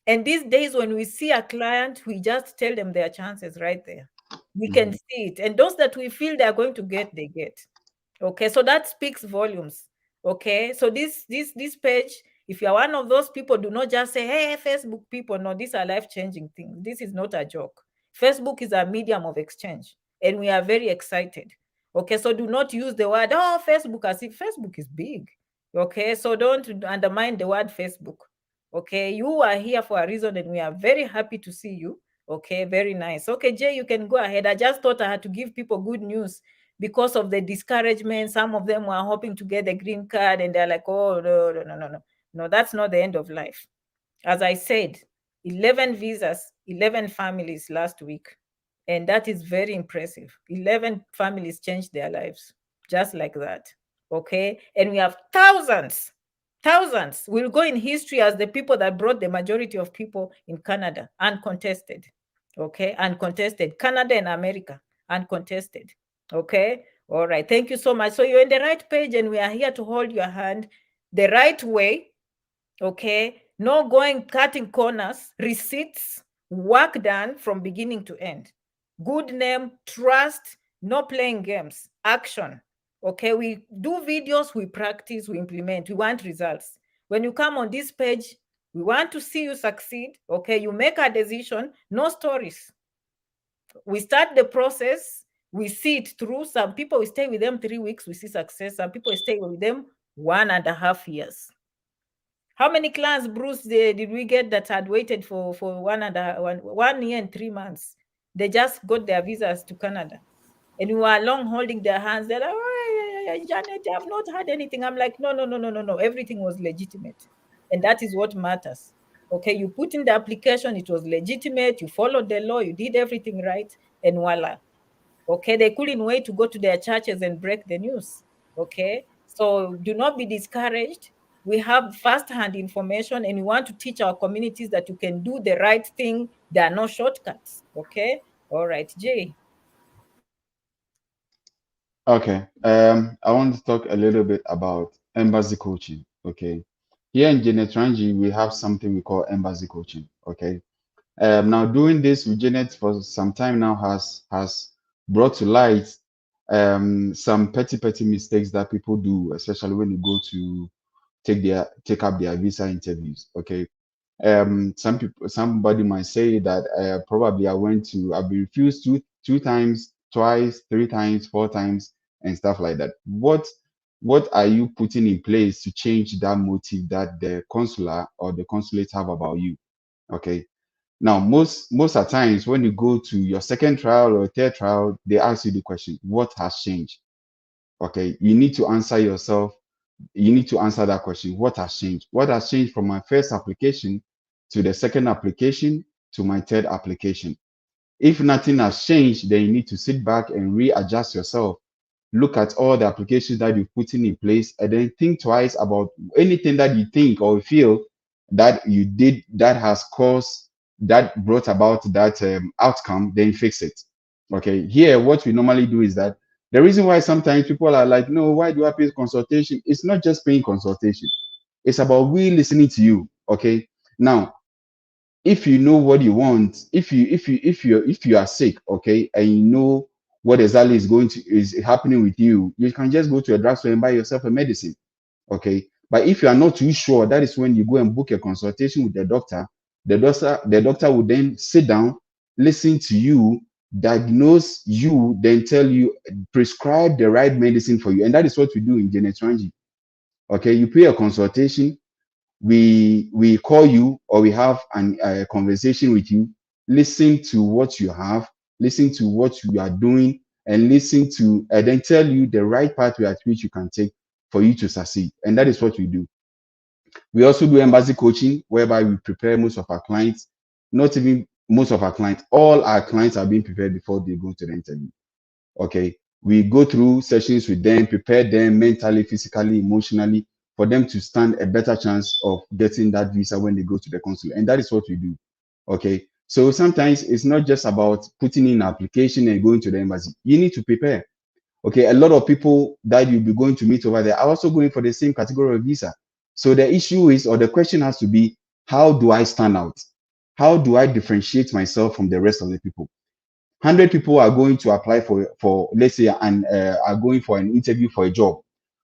And these days, when we see a client, we just tell them their chances right there. We can see it. And those that we feel they're going to get, they get. Okay, so that speaks volumes. Okay, so this page, if you're one of those people, do not just say, hey, Facebook people. No, these are life-changing things. This is not a joke. Facebook is a medium of exchange, and we are very excited. Okay, so do not use the word, oh, Facebook, as if Facebook is big. Okay, so don't undermine the word Facebook. Okay, you are here for a reason, and we are very happy to see you. Okay, very nice. Okay, Jay, you can go ahead. I just thought I had to give people good news because of the discouragement. Some of them were hoping to get the green card, and they're like, oh, no. No, that's not the end of life. As I said, 11 visas, 11 families last week. And that is very impressive. 11 families changed their lives just like that. Okay. And we have thousands. Will go in history as the people that brought the majority of people in Canada, uncontested. Okay. Uncontested. Canada and America, uncontested. Okay. All right. Thank you so much. So you're in the right page, and we are here to hold your hand the right way. Okay. No going cutting corners, receipts, work done from beginning to end. Good name, trust, no playing games, action. Okay. We do videos, we practice, we implement, we want results. When you come on this page, we want to see you succeed. Okay. You make a decision, no stories. We start the process, we see it through. Some people, we stay with them 3 weeks, we see success. Some people stay with them 1.5 years. How many clients, Bruce, did we get that had waited for 1 year and 3 months? They just got their visas to Canada. And we were long holding their hands. They're like, oh, yeah, Janet, I've not had anything. I'm like, no, no, no, no, no, no. Everything was legitimate. And that is what matters. Okay, you put in the application, it was legitimate, you followed the law, you did everything right, and voila. Okay, they couldn't wait to go to their churches and break the news. Okay, so do not be discouraged. We have first-hand information, and we want to teach our communities that you can do the right thing. There are no shortcuts. Okay, all right, Jay. Okay. I want to talk a little bit about embassy coaching. Okay. Here in Janet Rangi, we have something we call embassy coaching. Okay. Now doing this with Janet for some time now has brought to light some petty mistakes that people do, especially when you go to take up their visa interviews. Okay. Some people, somebody might say that probably I've been refused two times, twice, three times, four times, and stuff like that. What are you putting in place to change that motive that the consular or the consulate have about you? Okay. Now, most of the times when you go to your second trial or third trial, they ask you the question, what has changed? Okay, you need to answer yourself. You need to answer that question. What has changed? What has changed from my first application to the second application to my third application? If nothing has changed, then you need to sit back and readjust yourself. Look at all the applications that you've put in place, and then think twice about anything that you think or feel that you did that has caused that brought about that outcome. Then fix it. Okay. Here, what we normally do is that the reason why sometimes people are like, no, why do I pay consultation? It's not just paying consultation. It's about we listening to you. Okay. Now, if you know what you want, if you are sick, okay, and you know what exactly is happening with you, you can just go to a drugstore and buy yourself a medicine. Okay. But if you are not too sure, that is when you go and book a consultation with the doctor. The doctor will then sit down, listen to you, diagnose you, then tell you, prescribe the right medicine for you. And that is what we do in Genetrangi. Okay, you pay a consultation, we call you or we have a conversation with you, listen to what you have, listen to what you are doing, and listen to and then tell you the right pathway at which you can take for you to succeed. And that is what we do. We also do embassy coaching, whereby we prepare most of our clients, not even most of our clients, all our clients are being prepared before they go to the interview. Okay, we go through sessions with them, prepare them mentally, physically, emotionally, for them to stand a better chance of getting that visa when they go to the consulate. And that is what we do. Okay, so sometimes it's not just about putting in an application and going to the embassy. You need to prepare. Okay, a lot of people that you'll be going to meet over there are also going for the same category of visa. So the issue is, or the question has to be, how do I stand out? How do I differentiate myself from the rest of the people? 100 people are going to apply for let's say and are going for an interview for a job.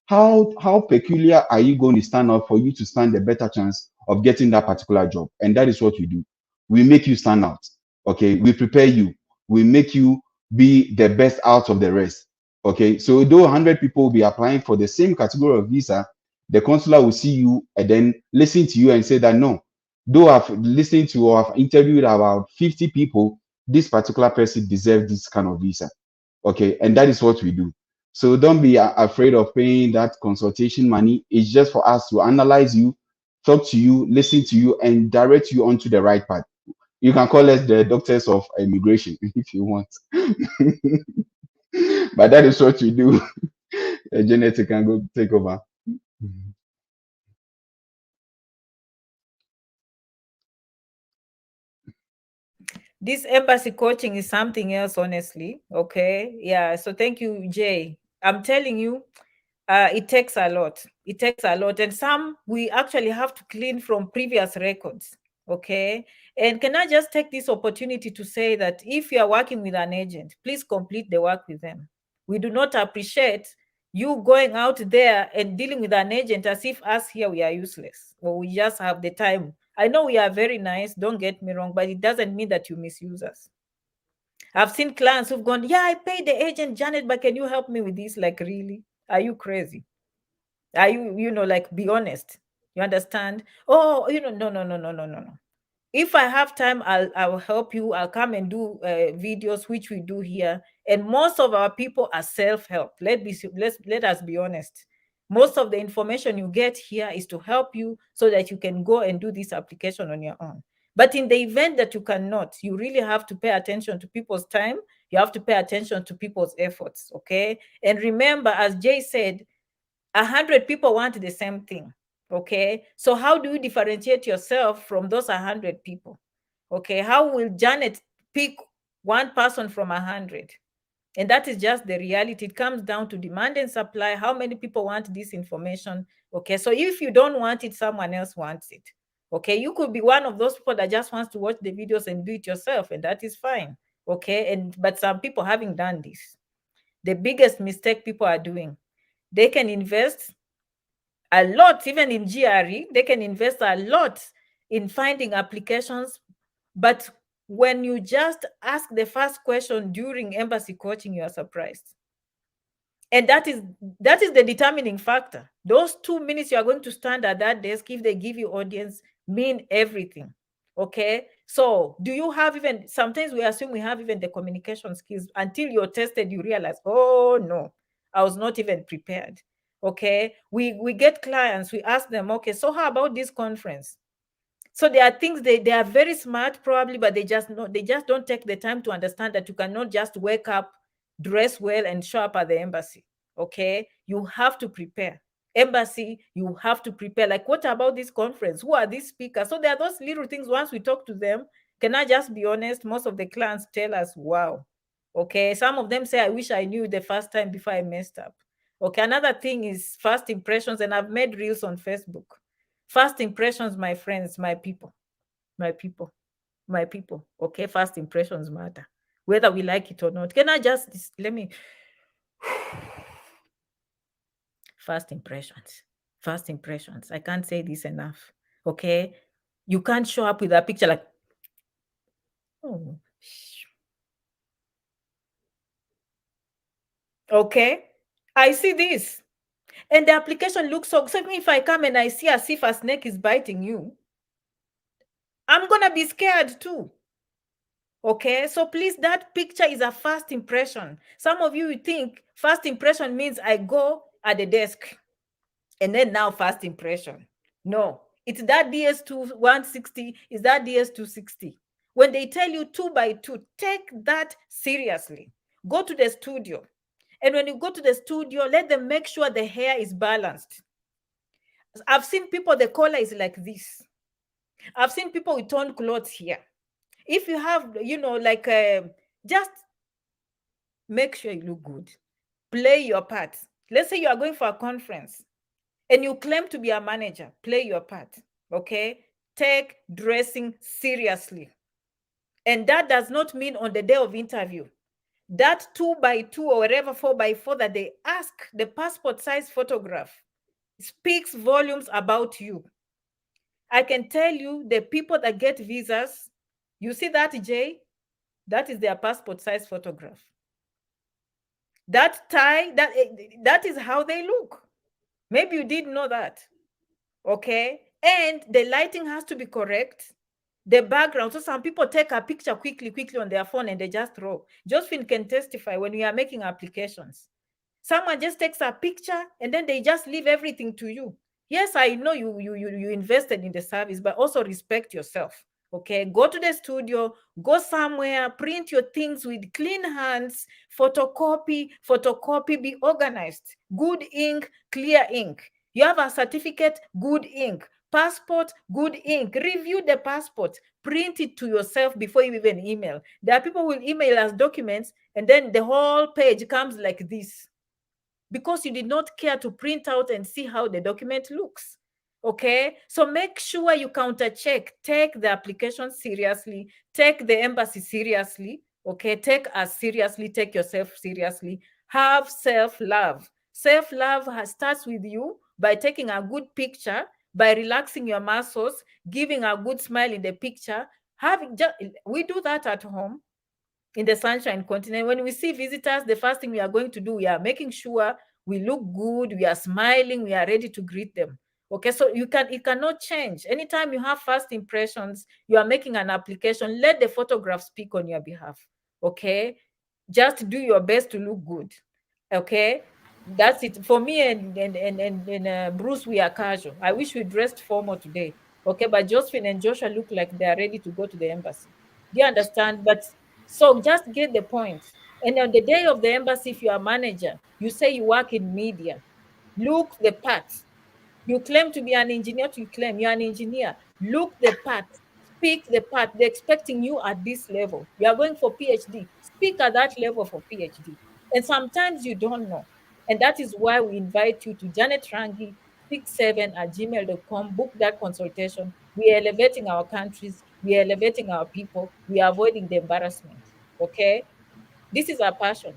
How peculiar are you going to stand out for you to stand a better chance of getting that particular job? And that is what we do. We make you stand out. Okay, we prepare you. We make you be the best out of the rest. Okay, so though 100 people will be applying for the same category of visa, the consular will see you and then listen to you and say that no, though I've listened to or I've interviewed about 50 people, this particular person deserves this kind of visa. Okay, and that is what we do. So don't be afraid of paying that consultation money. It's just for us to analyze you, talk to you, listen to you, and direct you onto the right path. You can call us the doctors of immigration if you want. But that is what we do. Janet, you can go take over. This embassy coaching is something else, honestly. Okay. Yeah. So thank you, Jay. I'm telling you, it takes a lot. It takes a lot. And some we actually have to clean from previous records. Okay. And can I just take this opportunity to say that if you are working with an agent, please complete the work with them. We do not appreciate you going out there and dealing with an agent as if us here we are useless or we just have the time. I know we are very nice, don't get me wrong, but it doesn't mean that you misuse us. I've seen clients who've gone, yeah, I paid the agent, Janet, but can you help me with this? Like, really? Are you crazy? Are you, like, be honest? You understand? Oh, no. If I have time, I'll help you. I'll come and do videos, which we do here. And most of our people are self-help. Let us be honest. Most of the information you get here is to help you so that you can go and do this application on your own. But in the event that you cannot, you really have to pay attention to people's time. You have to pay attention to people's efforts. Okay. And remember, as Jay said, 100 people want the same thing. Okay. So how do you differentiate yourself from those 100 people? Okay. How will Janet pick one person from 100? And that is just the reality. It comes down to demand and supply. How many people want this information? Okay. So if you don't want it, someone else wants it. Okay. You could be one of those people that just wants to watch the videos and do it yourself, and that is fine. Okay. But some people haven't done this. The biggest mistake people are doing, they can invest a lot, even in GRE, they can invest a lot in finding applications. But when you just ask the first question during embassy coaching, you are surprised. And that is the determining factor. Those 2 minutes you are going to stand at that desk, if they give you audience, mean everything. Okay. So do you have even, sometimes we assume we have even the communication skills. Until you're tested, you realize, oh no, I was not even prepared. Okay. We get clients, we ask them, okay, so how about this conference? So there are things they are very smart probably, but they just don't take the time to understand that you cannot just wake up, dress well, and show up at the embassy. Okay. You have to prepare. Embassy, you have to prepare. Like, what about this conference? Who are these speakers? So there are those little things. Once we talk to them, can I just be honest? Most of the clients tell us, wow. Okay. Some of them say, I wish I knew the first time before I messed up. Okay. Another thing is first impressions. And I've made reels on Facebook. First impressions, my friends, my people. Okay. First impressions matter, whether we like it or not. Can I just, let me, first impressions. I can't say this enough. Okay. You can't show up with a picture like, oh, okay, I see this. And the application looks so if I come and I see as if a snake is biting you, I'm gonna be scared too. Okay, so please, that picture is a first impression. Some of you think first impression means I go at the desk and then now first impression. No, it's that DS2 160, is that DS260. When they tell you 2 by 2, take that seriously. Go to the studio. And when you go to the studio, let them make sure the hair is balanced. I've seen people, the collar is like this. I've seen people with torn clothes here. If you have, like, just make sure you look good. Play your part. Let's say you are going for a conference and you claim to be a manager. Play your part. Okay. Take dressing seriously. And that does not mean on the day of interview. That 2 by 2 or whatever 4 by 4 that they ask, the passport size photograph, speaks volumes about you. I can tell you, the people that get visas, you see that, Jay? That is their passport size photograph. That tie, that is how they look. Maybe you didn't know that. Okay. And the lighting has to be correct. The background. So some people take a picture quickly on their phone and they just throw. Josephine can testify when we are making applications. Someone just takes a picture and then they just leave everything to you. Yes, I know you invested in the service, but also respect yourself. Okay, go to the studio, go somewhere, print your things with clean hands, photocopy, be organized. Good ink, clear ink. You have a certificate, good ink. Passport, good ink. Review the passport. Print it to yourself before you even email. There are people who will email us documents and then the whole page comes like this because you did not care to print out and see how the document looks. Okay, so make sure you counter check. Take the application seriously. Take the embassy seriously. Okay, take us seriously. Take yourself seriously. Have self-love. Self-love starts with you by taking a good picture, by relaxing your muscles, giving a good smile in the picture. We do that at home in the Sunshine Continent. When we see visitors, the first thing we are going to do, we are making sure we look good, we are smiling, we are ready to greet them. Okay, so it cannot change. Anytime you have first impressions, you are making an application, let the photograph speak on your behalf. Okay, just do your best to look good. Okay, that's it for me. And Bruce, we are casual. I wish we dressed formal today. Okay, but Josephine and Joshua look like they are ready to go to the embassy. Do you understand? But so just get the point. And on the day of the embassy, if you are a manager, you say you work in media, look the part. You claim to be an engineer, to claim you're an engineer. Look the part, speak the part. They're expecting you at this level. You are going for PhD. Speak at that level for PhD. And sometimes you don't know. And that is why we invite you to Janet Rangi 67@gmail.com. Book that consultation. We are elevating our countries. We are elevating our people. We are avoiding the embarrassment. Okay? This is our passion.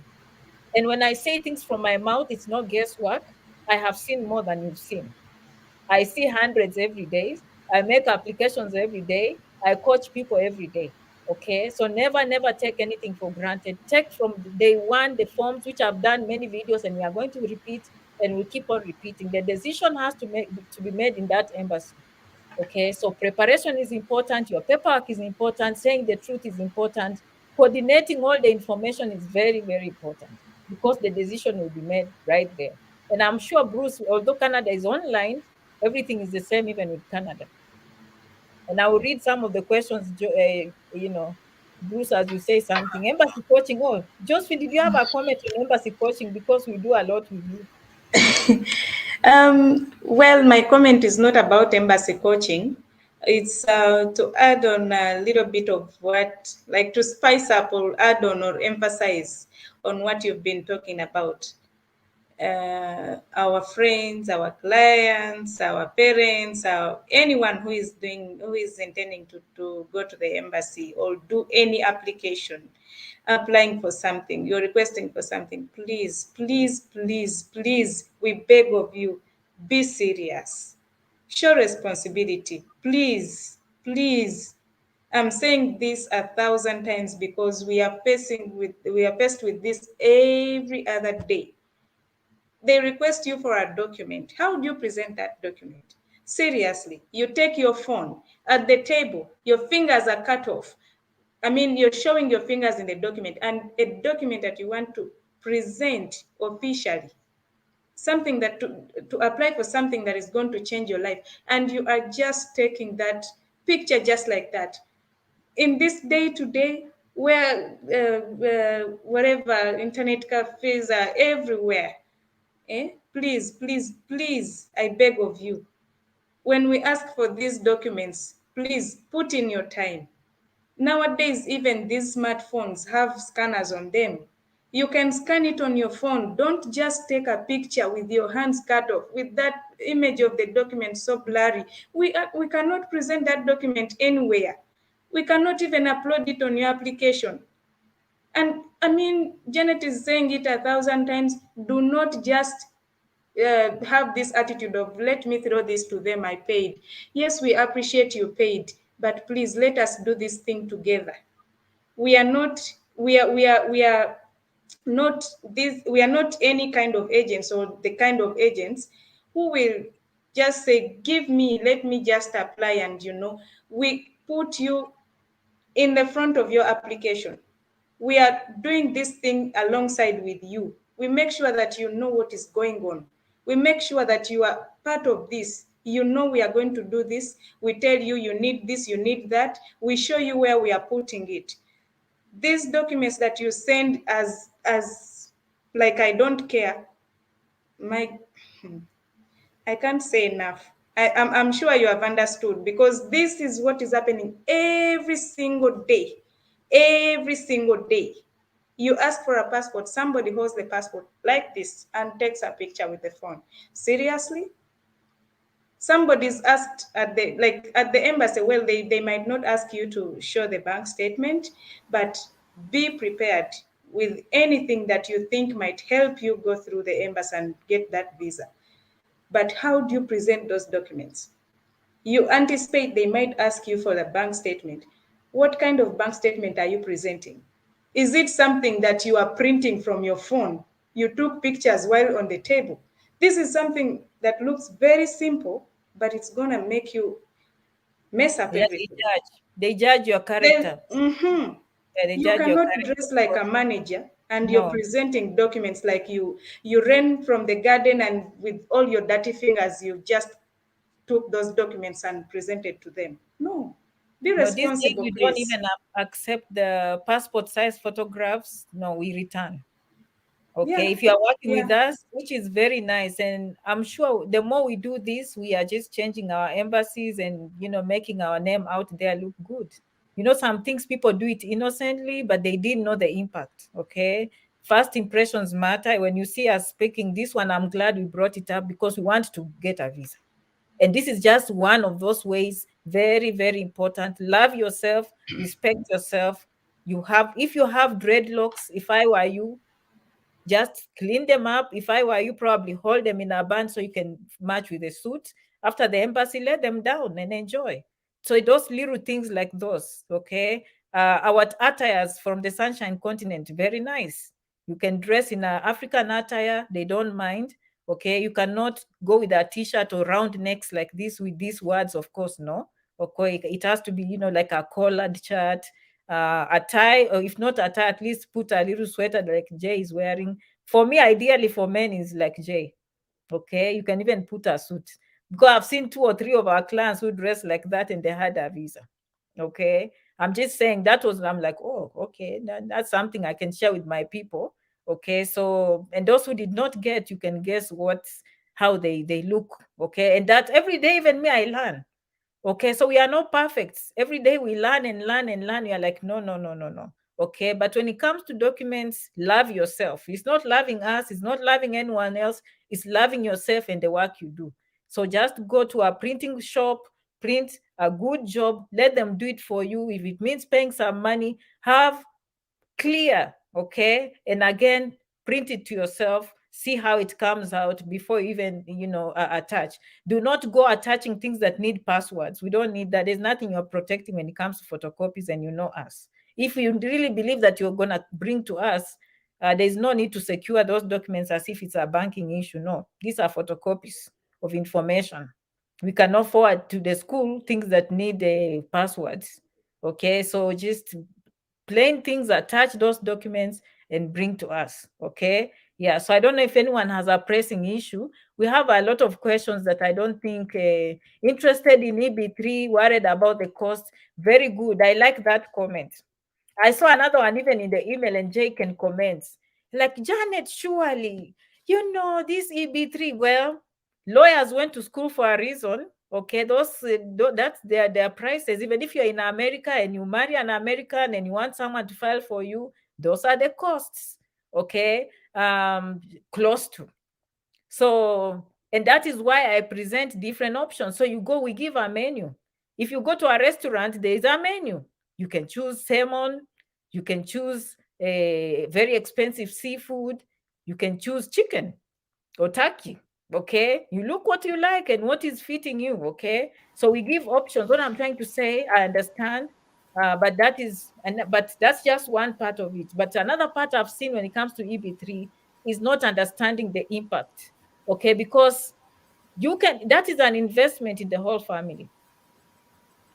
And when I say things from my mouth, it's not guesswork. I have seen more than you've seen. I see hundreds every day. I make applications every day. I coach people every day. Okay. So never, never take anything for granted. Take from day one the forms, which I've done many videos, and we are going to repeat, and we keep on repeating. The decision has to be made in that embassy. Okay. So preparation is important. Your paperwork is important. Saying the truth is important. Coordinating all the information is very, very important, because the decision will be made right there. And I'm sure, Bruce, although Canada is online, everything is the same even with Canada. And I will read some of the questions, Bruce, as you say something. Embassy coaching. Oh, Josephine, did you have a comment on embassy coaching? Because we do a lot with you. Well, my comment is not about embassy coaching. It's to add on a little bit of what, like to spice up or add on or emphasize on what you've been talking about. Our friends, our clients, our parents, anyone who is intending to go to the embassy or do any application, applying for something, you're requesting for something, please, please, please, please, we beg of you, be serious. Show responsibility. Please, please. I'm saying this 1,000 times because we are faced with this every other day. They request you for a document. How do you present that document? Seriously, you take your phone at the table, your fingers are cut off. I mean, you're showing your fingers in the document, and a document that you want to present officially, something that to apply for something that is going to change your life, and you are just taking that picture just like that. In this day to day, where wherever internet cafes are everywhere, please, please, please, I beg of you, when we ask for these documents, please put in your time. Nowadays, even these smartphones have scanners on them. You can scan it on your phone. Don't just take a picture with your hands cut off, with that image of the document so blurry. We cannot present that document anywhere. We cannot even upload it on your application. And I mean, Janet is saying it 1,000 times. Do not just have this attitude of let me throw this to them, I paid. Yes, we appreciate you paid, but please let us do this thing together. We are not we are not this we are not any kind of agents, or the kind of agents who will just say give me, let me just apply, and we put you in the front of your application. We are doing this thing alongside with you. We make sure that you know what is going on. We make sure that you are part of this. We are going to do this. We tell you you need this, you need that. We show you where we are putting it. These documents that you send as like I don't care. My I can't say enough. I'm sure you have understood, because this is what is happening every single day. Every single day. You ask for a passport, somebody holds the passport like this and takes a picture with the phone. Seriously? Somebody's asked at the embassy, well, they might not ask you to show the bank statement, but be prepared with anything that you think might help you go through the embassy and get that visa. But how do you present those documents? You anticipate they might ask you for the bank statement. What kind of bank statement are you presenting? Is it something that you are printing from your phone? You took pictures while on the table. This is something that looks very simple, but it's gonna make you mess up Yes, everything. they judge your Then, character. Yeah, they you judge your cannot character. dress like a manager and you're No, presenting documents like you ran from the garden and with all your dirty fingers you just took those documents and presented to them. No, be no, these days responsible, we don't please. even accept the passport size photographs. No, we return. Okay, Yeah, if you are working with yeah. us, which is very nice, and I'm sure the more we do this, we are just changing our embassies and making our name out there look good. Some things people do it innocently, but they didn't know the impact. Okay, first impressions matter. When you see us speaking this one, I'm glad we brought it up because we want to get a visa. And this is just one of those ways, very, very important. Love yourself, respect yourself. If you have dreadlocks, if I were you, just clean them up. If I were you, probably hold them in a band so you can match with the suit. After the embassy, let them down and enjoy. So those little things like those, okay? Our attires from the Sunshine Continent, very nice. You can dress in an African attire, they don't mind. Okay, you cannot go with a t-shirt or round necks like this with these words, of course, no. Okay, it has to be, like a collared shirt, a tie, or if not a tie, at least put a little sweater like Jay is wearing. For me, ideally for men is like Jay. Okay, you can even put a suit because I've seen 2 or 3 of our clients who dress like that and they had a visa. Okay, I'm just saying that was, I'm like, oh, okay, that's something I can share with my people. Okay, so, and those who did not get, you can guess how they look. Okay, and that every day, even me, I learn. Okay, so we are not perfect. Every day we learn and learn and learn. You're like, no, no, no, no, no. Okay, but when it comes to documents, love yourself. It's not loving us, it's not loving anyone else, it's loving yourself and the work you do. So just go to a printing shop, print a good job, let them do it for you. If it means paying some money, have clear, okay, and again, print it to yourself, see how it comes out before you even attach. Do not go attaching things that need passwords. We don't need that. There's nothing you're protecting when it comes to photocopies, and us. If you really believe that you're going to bring to us, there's no need to secure those documents as if it's a banking issue. No, these are photocopies of information. We cannot forward to the school things that need passwords. Okay, so just plain things, attach those documents and bring to us. Okay, yeah, so I don't know if anyone has a pressing issue. We have a lot of questions that I don't think interested in EB3, worried about the cost. Very good, I like that comment. I saw another one even in the email, and Jay can comment like, Janet, surely this EB3. Well, lawyers went to school for a reason. Okay, that's their prices. Even if you're in America and you marry an American and you want someone to file for you, those are the costs. Okay, close to. So, and that is why I present different options. So we give a menu. If you go to a restaurant, there is a menu. You can choose salmon, you can choose a very expensive seafood, you can choose chicken or turkey. Okay, you look what you like and what is fitting you. Okay, so we give options. What I'm trying to say, I understand, but that's just one part of it. But another part I've seen when it comes to EB3 is not understanding the impact. Okay, because that is an investment in the whole family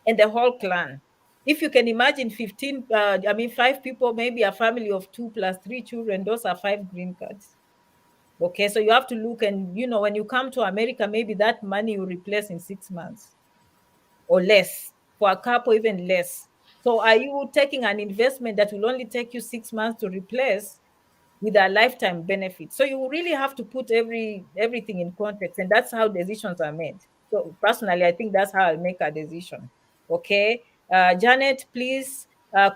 and the whole clan. If you can imagine 5 people, maybe a family of 2 plus 3 children, those are 5 green cards. Okay, so you have to look, and when you come to America, maybe that money you replace in 6 months or less. For a couple, even less. So are you taking an investment that will only take you 6 months to replace with a lifetime benefit? So you really have to put everything in context, and that's how decisions are made. So personally, I think that's how I make a decision. Okay, Janet, please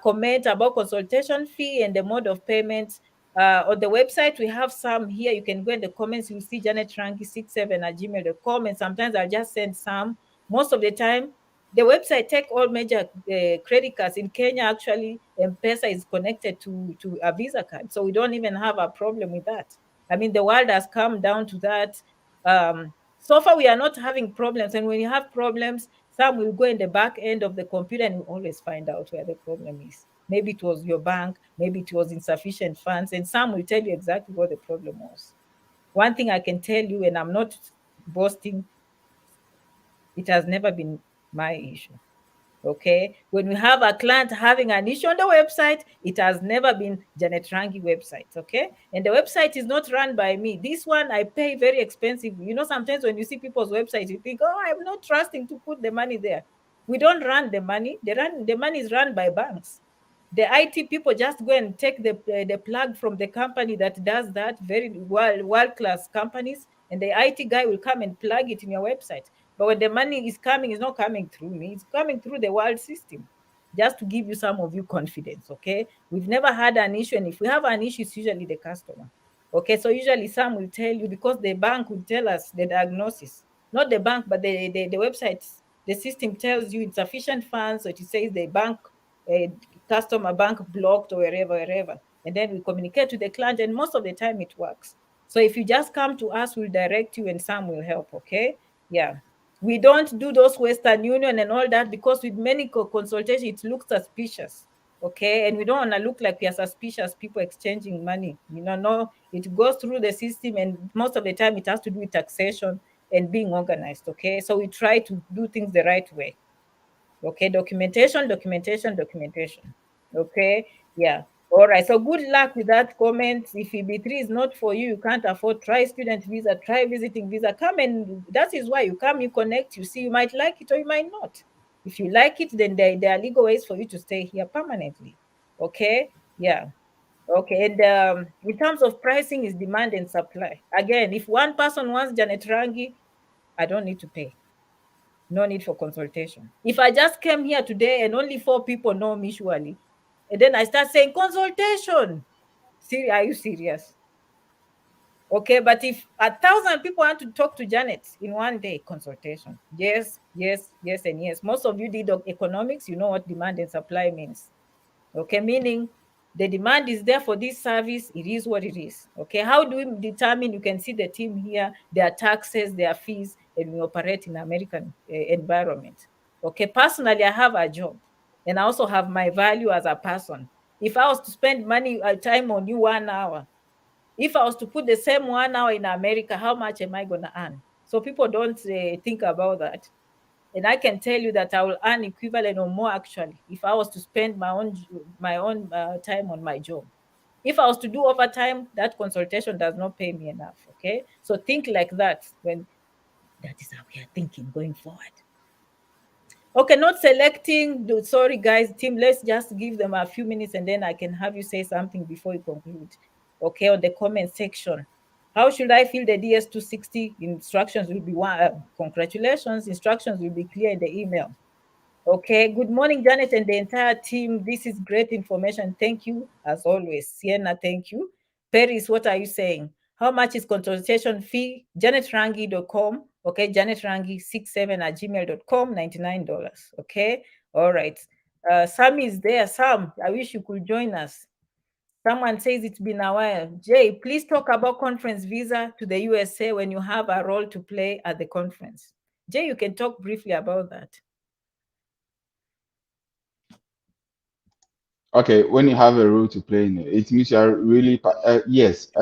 comment about consultation fee and the mode of payment. On the website, we have some here. You can go in the comments. You see Janet Rangi67@gmail.com, and sometimes I'll just send some. Most of the time, the website take all major credit cards in Kenya. Actually, M-Pesa is connected to a Visa card, so we don't even have a problem with that. I mean, the world has come down to that. So far, we are not having problems, and when you have problems, some will go in the back end of the computer and we always find out where the problem is. Maybe it was your bank, maybe it was insufficient funds, and some will tell you exactly what the problem was. One thing I can tell you, and I'm not boasting, It has never been my issue. Okay, when we have a client having an issue on the website, it has never been Janet Rangi website. Okay, and the website is not run by me. This one I pay very expensive. You know, sometimes when you see people's websites, you think, oh, I'm not trusting to put the money there. We don't run the money. The money is run by banks. The IT people just go and take the plug from the company that does that, very world class companies, and the IT guy will come and plug it in your website. But when the money is coming, it's not coming through me, it's coming through the world system. Just to give you some of you confidence, okay? We've never had an issue, and if we have an issue, it's usually the customer. Okay, so usually some will tell you because the bank will tell us the diagnosis, not the bank, but the website, the system tells you insufficient funds, so it says the bank uh, customer bank blocked or wherever, and then we communicate to the client, and most of the time it works. So if you just come to us, we'll direct you and some will help. Okay, yeah, we don't do those Western Union and all that because with many consultation it looks suspicious. Okay, and we don't want to look like we are suspicious people exchanging money. No, it goes through the system, and most of the time it has to do with taxation and being organized. Okay, so we try to do things the right way. Okay, documentation. Okay, yeah. All right. So good luck with that comment. If EB3 is not for you, you can't afford, try student visa, try visiting visa. Come, and that is why you come, you connect, you see, you might like it or you might not. If you like it, then there are legal ways for you to stay here permanently. Okay, yeah. Okay, and in terms of pricing is demand and supply. Again, if one person wants Janet Rangi, I don't need to pay. No need for consultation. If I just came here today and only 4 people know me surely, and then I start saying consultation, are you serious? Okay, but if 1,000 people want to talk to Janet in one day, consultation. Yes, and yes. Most of you did economics, you know what demand and supply means. Okay, meaning the demand is there for this service, it is what it is. Okay, how do we determine? You can see the team here, their taxes, their fees, and we operate in American environment. Okay, personally, I have a job and I also have my value as a person. If I was to spend money, time on you 1 hour, if I was to put the same 1 hour in America, how much am I going to earn? So people don't think about that. And I can tell you that I will earn equivalent or more actually if I was to spend my own time on my job. If I was to do overtime, that consultation does not pay me enough. Okay, so think like that. When that is how we are thinking going forward. Okay, not selecting. Sorry, guys, team. Let's just give them a few minutes, and then I can have you say something before we conclude. Okay, on the comment section. How should I fill the DS260? Instructions will be one. Congratulations. Instructions will be clear in the email. Okay. Good morning, Janet and the entire team. This is great information. Thank you, as always. Sienna, thank you. Paris, what are you saying? How much is consultation fee? JanetRangi.com. Okay, JanetRangi67@gmail.com, $99. Okay. All right. Sam is there. Sam, I wish you could join us. Someone says it's been a while. Jay, please talk about conference visa to the USA when you have a role to play at the conference. Jay, you can talk briefly about that. Okay, when you have a role to play in it, it means you are really yes.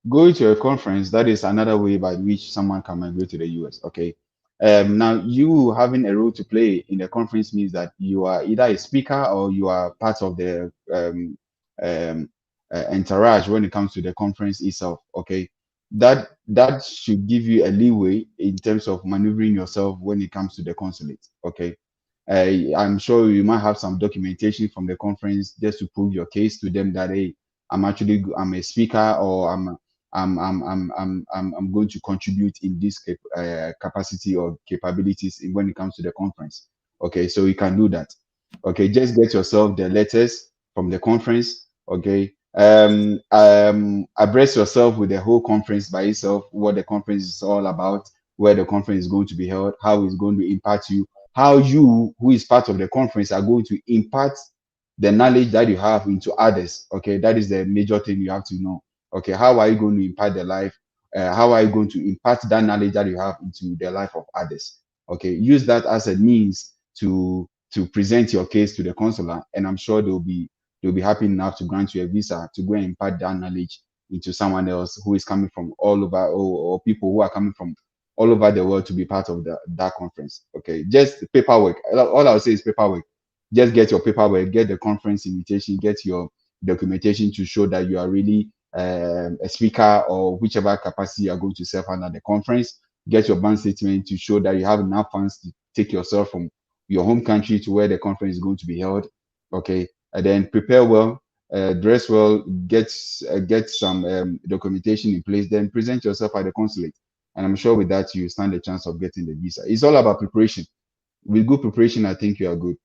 Going to a conference, that is another way by which someone can migrate to the US. Okay. Now you having a role to play in the conference means that you are either a speaker or you are part of the um, entourage when it comes to the conference itself. Okay, that should give you a leeway in terms of maneuvering yourself when it comes to the consulate. Okay, I'm sure you might have some documentation from the conference just to prove your case to them that hey, I'm a speaker or I'm going to contribute in this capacity or capabilities when it comes to the conference. Okay, so you can do that. Okay, just get yourself the letters from the conference. Okay, address yourself with the whole conference by yourself, what the conference is all about, where the conference is going to be held, how it's going to impact you, how you, who is part of the conference, are going to impart the knowledge that you have into others. Okay, that is the major thing you have to know. Okay, how are you going to impact the life? How are you going to impart that knowledge that you have into the life of others? Okay, use that as a means to present your case to the consular, and I'm sure they'll be happy enough to grant you a visa to go and impart that knowledge into someone else who is coming from all over, or people who are coming from all over the world to be part of that conference. Okay, just paperwork. All I'll say is paperwork. Just get your paperwork, get the conference invitation, get your documentation to show that you are really a speaker or whichever capacity you are going to serve under the conference. Get your bank statement to show that you have enough funds to take yourself from your home country to where the conference is going to be held. Okay, and then prepare well, dress well, get some documentation in place, then present yourself at the consulate. And I'm sure with that you stand a chance of getting the visa. It's all about preparation. With good preparation, I think you are good.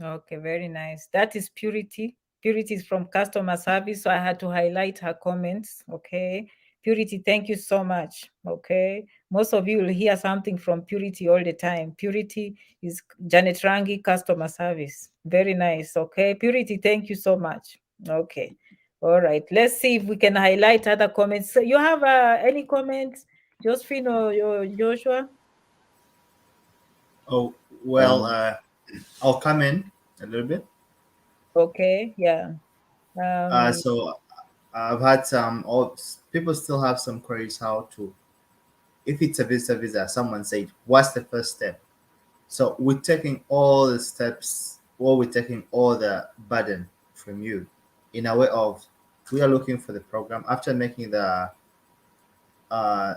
Okay, very nice. That is Purity. Purity is from customer service, so I had to highlight her comments. Okay. Purity, thank you so much. Okay. Most of you will hear something from Purity all the time. Purity is Janet Rangi, customer service. Very nice. Okay. Purity, thank you so much. Okay. All right. Let's see if we can highlight other comments. So you have any comments, Josephine or Joshua? Oh, well, Um, I'll come in a little bit. Okay. Yeah. Um, So I've had some, all people still have some queries how to, if it's a visitor visa, someone said, what's the first step? So we're taking all the steps, or we're taking all the burden from you in a way of, we are looking for the program after making the uh,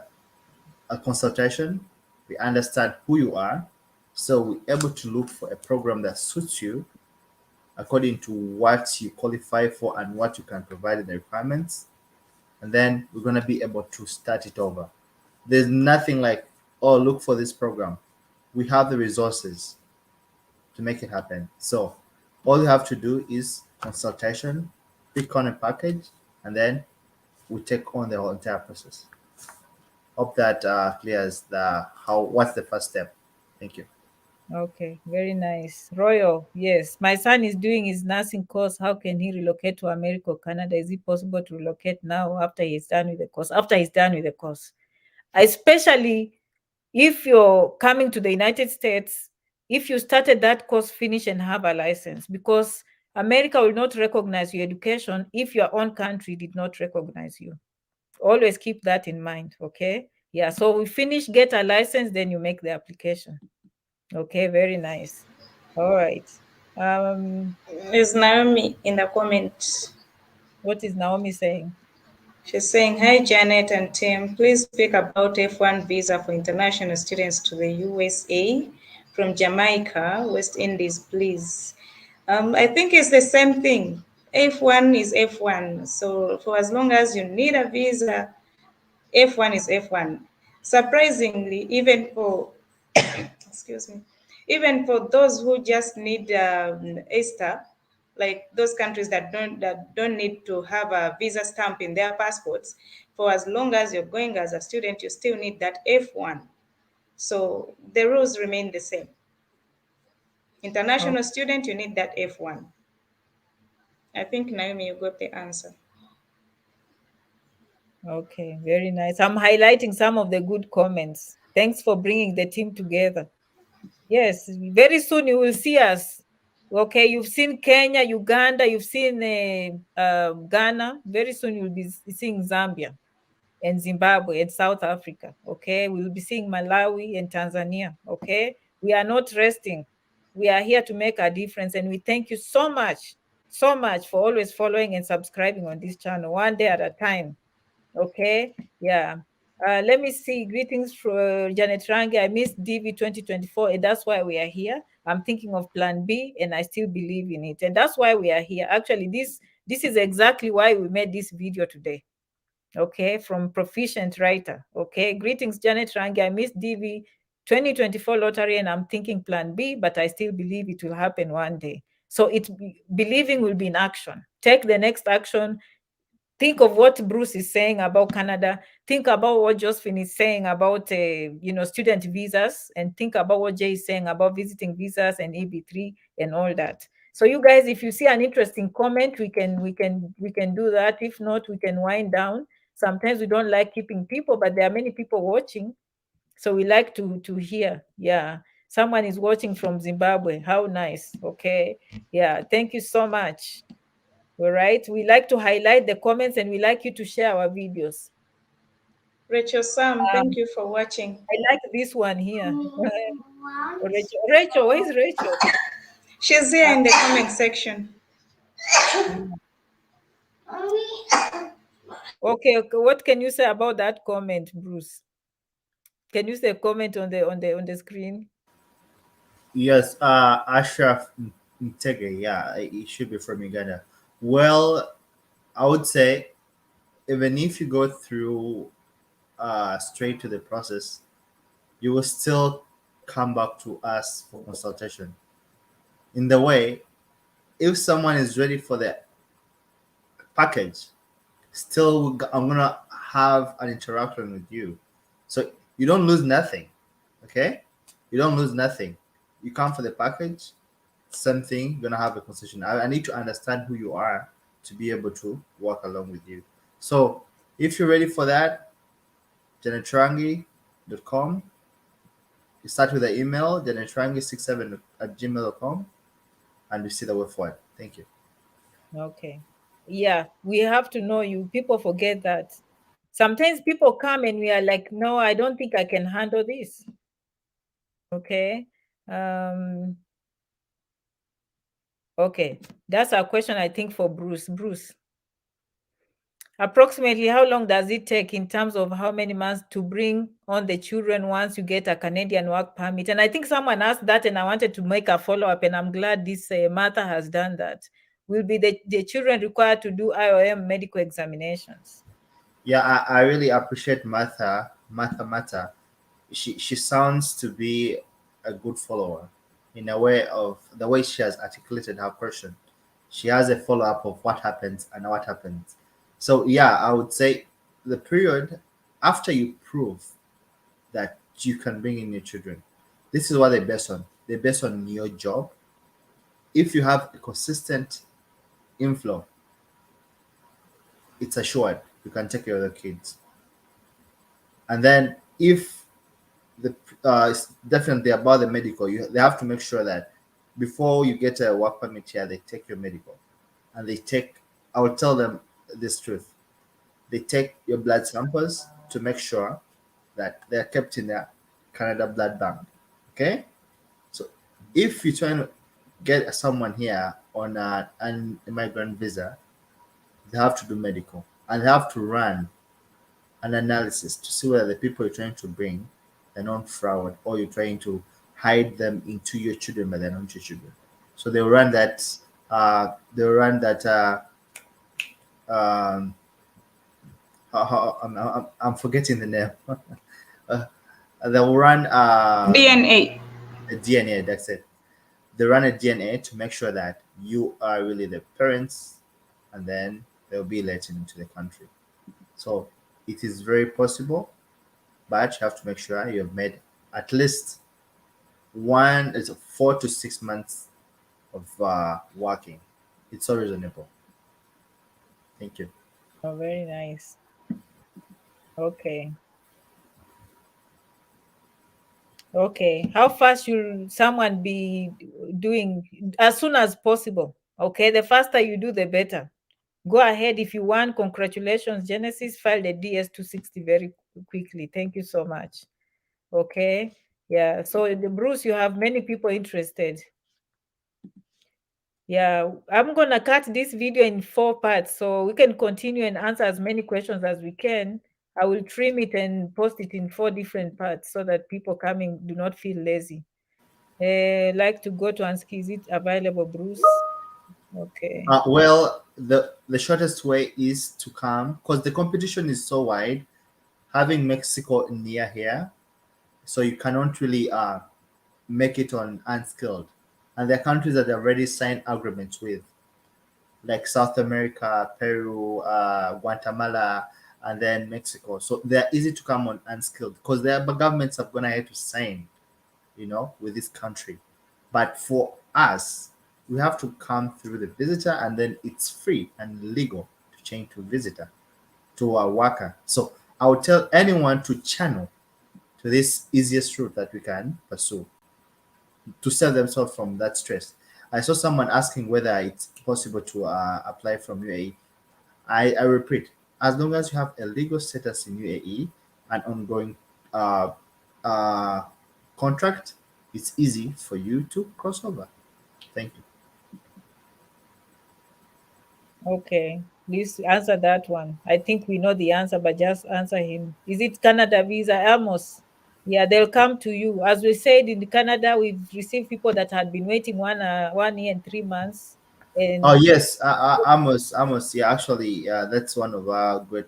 a consultation. We understand who you are, so we're able to look for a program that suits you according to what you qualify for and what you can provide in the requirements, and then we're going to be able to start it over. There's nothing like, oh, look for this program. We have the resources to make it happen. So all you have to do is consultation, pick on a package, and then we take on the whole entire process. Hope that clears the how. What's the first step? Thank you. Okay, very nice. Royal, yes. My son is doing his nursing course. How can he relocate to America or Canada? Is it possible to relocate now after he's done with the course? After he's done with the course. Especially if you're coming to the United States, if you started that course, finish and have a license, because America will not recognize your education if your own country did not recognize you. Always keep that in mind, okay? Yeah, so we finish, get a license, then you make the application. Okay, very nice. All right. Is Naomi in the comment? What is Naomi saying? She's saying, hi, Janet and Tim. Please speak about F1 visa for international students to the USA from Jamaica, West Indies, please. I think it's the same thing. F1 is F1. So for as long as you need a visa, F1 is F1. Surprisingly, even for excuse me, even for those who just need ESTA, like those countries that don't need to have a visa stamp in their passports, for as long as you're going as a student, you still need that F1. So the rules remain the same. Oh, International student, you need that F1. I think Naomi, you got the answer. okay, very nice. I'm highlighting some of the good comments. Thanks for bringing the team together. Yes, very soon you will see us. Okay, you've seen Kenya, Uganda, you've seen Ghana. Very soon you'll be seeing Zambia and Zimbabwe and South Africa. Okay, we'll be seeing Malawi and Tanzania. Okay, we are not resting. We are here to make a difference, and we thank you so much for always following and subscribing on this channel, one day at a time. Okay, yeah. Let me see. Greetings from Janet Rangi. I missed DV 2024, and that's why we are here. I'm thinking of Plan B, and I still believe in it, and that's why we are here. Actually, this is exactly why we made this video today. Okay, from Proficient Writer. Okay, greetings, Janet Rangi. I missed DV 2024 lottery, and I'm thinking Plan B, but I still believe it will happen one day. So believing will be in action. Take the next action. Think of what Bruce is saying about Canada. Think about what Josephine is saying about student visas, and think about what Jay is saying about visiting visas and EB3 and all that. So you guys, if you see an interesting comment, we can do that. If not, we can wind down. Sometimes we don't like keeping people, but there are many people watching, so we like to hear. Yeah, someone is watching from Zimbabwe. How nice. Okay, yeah, thank you so much. All right. We like to highlight the comments, and we like you to share our videos. Rachel Sam, thank you for watching. I like this one here. Rachel, where is Rachel? She's here in the comment section. Okay, what can you say about that comment, Bruce? Can you say comment on the screen? Yes, Ashraf Mtege, yeah, it should be from Uganda. Well, I would say even if you go through straight to the process, you will still come back to us for consultation. In the way, if someone is ready for the package, still I'm gonna have an interaction with you, so you don't lose nothing. Okay, you don't lose nothing. You come for the package, same thing. You're gonna have a conversation. I need to understand who you are to be able to work along with you. So if you're ready for that, janetrangi.com. You start with the email janetrangi67@gmail.com, and you see the way forward. Thank you. Okay. Yeah, we have to know you. People forget that. Sometimes people come and we are like, no, I don't think I can handle this. Okay. Okay. That's a question, I think, for Bruce. Bruce, approximately how long does it take in terms of how many months to bring on the children once you get a Canadian work permit? And I think someone asked that, and I wanted to make a follow-up, and I'm glad this Martha has done that. Will be the children required to do IOM medical examinations? Yeah, I really appreciate Martha. She sounds to be a good follower in a way of the way she has articulated her question. She has a follow up of what happens and what happens. So yeah, I would say the period after you prove that you can bring in your children. This is what they base on. They base on your job. If you have a consistent inflow, it's assured you can take care of the kids. And then if the it's definitely about the medical, they have to make sure that before you get a work permit here, they take your medical, and they take. I will tell them this truth. They take your blood samples to make sure that they are kept in their Canada blood bank. Okay, so if you're trying to get someone here on an immigrant visa, they have to do medical, and they have to run an analysis to see whether the people you're trying to bring are not fraud, or you're trying to hide them into your children, but they're not your children. So they'll run that. They'll run that. Um, I'm forgetting the name. They'll run DNA. a DNA. That's it. They run a DNA to make sure that you are really the parents, and then they'll be let into the country. So it is very possible, but you have to make sure you have made at least 4 to 6 months of working. It's so reasonable. Thank you. Oh, very nice. Okay. Okay. How fast should someone be doing? As soon as possible. Okay. The faster you do, the better. Go ahead if you want. Congratulations, Genesis. File the DS-260 very quickly. Thank you so much. Okay. Yeah. So, Bruce, you have many people interested. Yeah, I'm gonna cut this video in 4 parts so we can continue and answer as many questions as we can. I will trim it and post it in 4 different parts so that people coming do not feel lazy. Like to go to Ansky. Is it available, Bruce? Okay. Well, the shortest way is to come because the competition is so wide. Having Mexico near here, so you cannot really make it on unskilled. And there are countries that have already signed agreements with, like South America, Peru, Guatemala, and then Mexico. So they're easy to come on unskilled because their governments have gone ahead to sign, with this country. But for us, we have to come through the visitor, and then it's free and legal to change to visitor to a worker. So I would tell anyone to channel to this easiest route that we can pursue to save themselves from that stress. I saw someone asking whether it's possible to apply from UAE. I repeat, as long as you have a legal status in UAE, an ongoing uh, uh, contract, it's easy for you to cross over. Thank you. Okay, please answer that one. I think we know the answer, but just answer him. Is it Canada visa, Amos? Yeah, they'll come to you. As we said, in Canada, we've received people that had been waiting 1 year and 3 months, Oh and yes, Amos. Yeah, actually, that's one of our good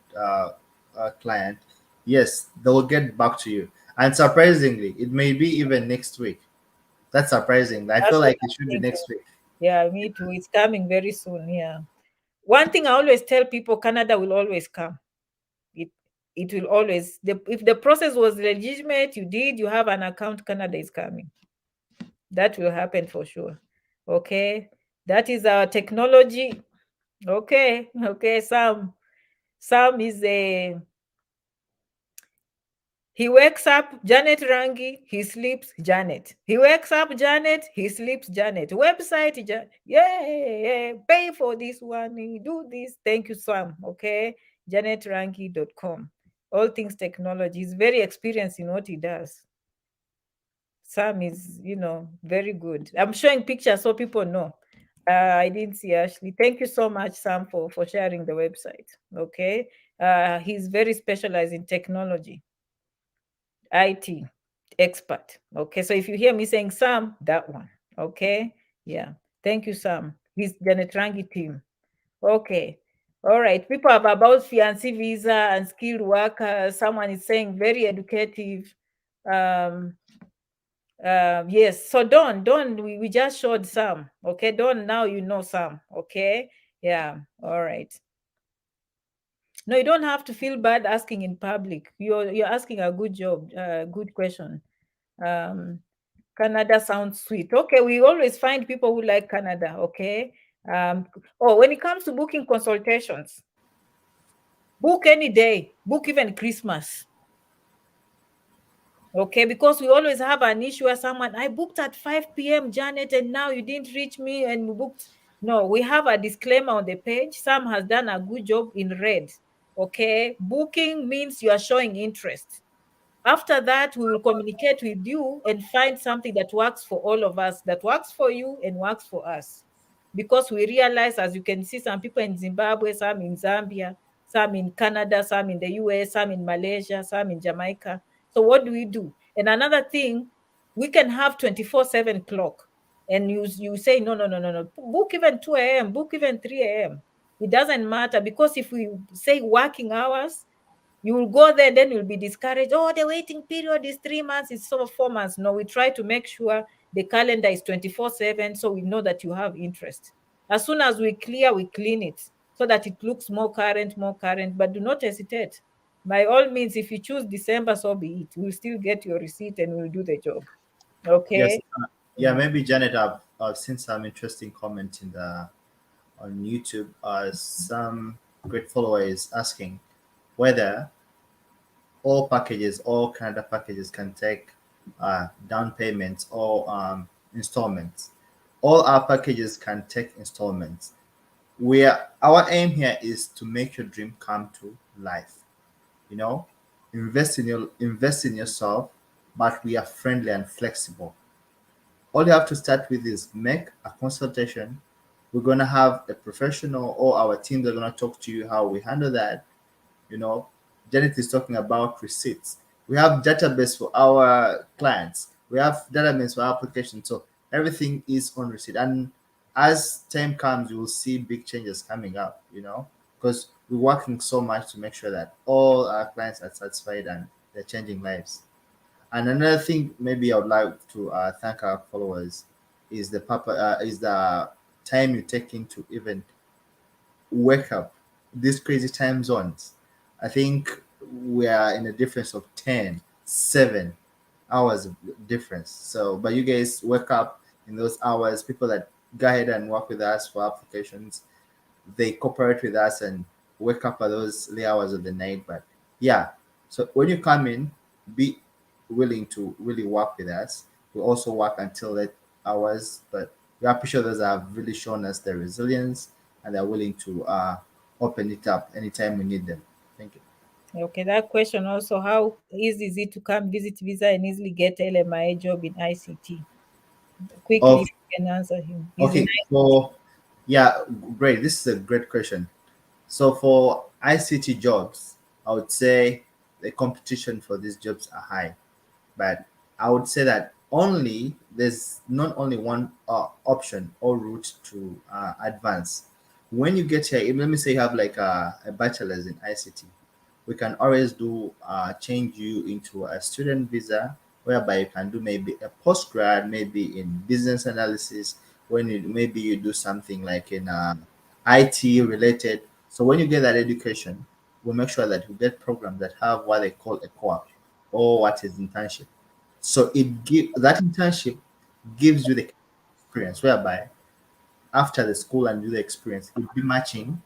client. Yes, they will get back to you, and surprisingly, it may be even next week. That's surprising. I feel that's what like it I'm should be thinking. next week. Yeah, me too. It's coming very soon. Yeah. One thing I always tell people, Canada will always come. It it will always, if the process was legitimate, you have an account, Canada is coming. That will happen for sure. Okay. That is our technology. Okay. Okay. Sam is a, he wakes up, Janet Rangi, he sleeps, Janet. He wakes up, Janet, he sleeps, Janet. Website, yeah, pay for this one, do this. Thank you, Sam. Okay. JanetRangi.com. All things technology. He's very experienced in what he does. Sam is, very good. I'm showing pictures so people know. I didn't see Ashley. Thank you so much, Sam, for sharing the website. Okay. He's very specialized in technology, IT expert. Okay. So if you hear me saying Sam, that one. Okay. Yeah. Thank you, Sam. He's Janet Rangi team. Okay. All right. People have about fiancé visa and skilled workers. Someone is saying very educative. Um, yes. So Don, we just showed some. Okay, Don, now you know some. Okay. Yeah. All right. No, you don't have to feel bad asking in public. You're asking a good job, good question. Um, Canada sounds sweet. Okay, we always find people who like Canada. Okay. When it comes to booking consultations, book any day, book even Christmas. Okay, because we always have an issue where someone, I booked at 5 p.m., Janet, and now you didn't reach me and we booked. No, we have a disclaimer on the page. Sam has done a good job in red. Okay, booking means you are showing interest. After that, we will communicate with you and find something that works for all of us, that works for you and works for us. Because we realize, as you can see, some people in Zimbabwe, some in Zambia, some in Canada, some in the US, some in Malaysia, some in Jamaica. So what do we do? And another thing, we can have 24/7 clock. And you say, no, no, no, no, no. Book even 2 a.m., book even 3 a.m. It doesn't matter, because if we say working hours, you will go there, then you'll be discouraged. Oh, the waiting period is 3 months, it's sort of 4 months. No, we try to make sure the calendar is 24/7, so we know that you have interest. As soon as we clean it so that it looks more current, but do not hesitate. By all means, if you choose December, so be it. We'll still get your receipt and we'll do the job. Yes. Okay. Yeah, maybe Janet, I've seen some interesting comment in the on YouTube. Some great followers asking whether all Canada packages can take down payments or installments. All our packages can take installments. Our aim here is to make your dream come to life. You know, invest in yourself, but we are friendly and flexible. All you have to start with is make a consultation. We're gonna have a professional, or our teams are gonna talk to you how we handle that. you know Janet is talking about receipts. We have database for our clients, we have database for our application, so everything is on receipt. And as time comes, you will see big changes coming up, because we're working so much to make sure that all our clients are satisfied and they're changing lives. And another thing, maybe I would like to thank our followers, is the time you take into even wake up these crazy time zones. I think we are in a difference of 7 hours of difference. So, but you guys wake up in those hours. People that go ahead and work with us for applications, they cooperate with us and wake up at those late hours of the night. But yeah, so when you come in, be willing to really work with us. We also work until late hours, but we appreciate those that have really shown us their resilience and they're willing to open it up anytime we need them. Thank you. Okay, that question also, how easy is it to come visit visa and easily get LMIA job in ICT? Quickly, if Okay, you can answer him. He's in okay. So, yeah, great. This is a great question. So for ICT jobs, I would say the competition for these jobs are high, but I would say that only there's not only one option or route to advance. When you get here, let me say you have like a bachelor's in ICT, we can always do change you into a student visa whereby you can do maybe a postgrad, maybe in business analysis, when you maybe you do something like in IT related. So when you get that education, we'll make sure that you get programs that have what they call a co-op or what is internship. So it give that internship gives you the experience whereby after the school and do the experience, it will be matching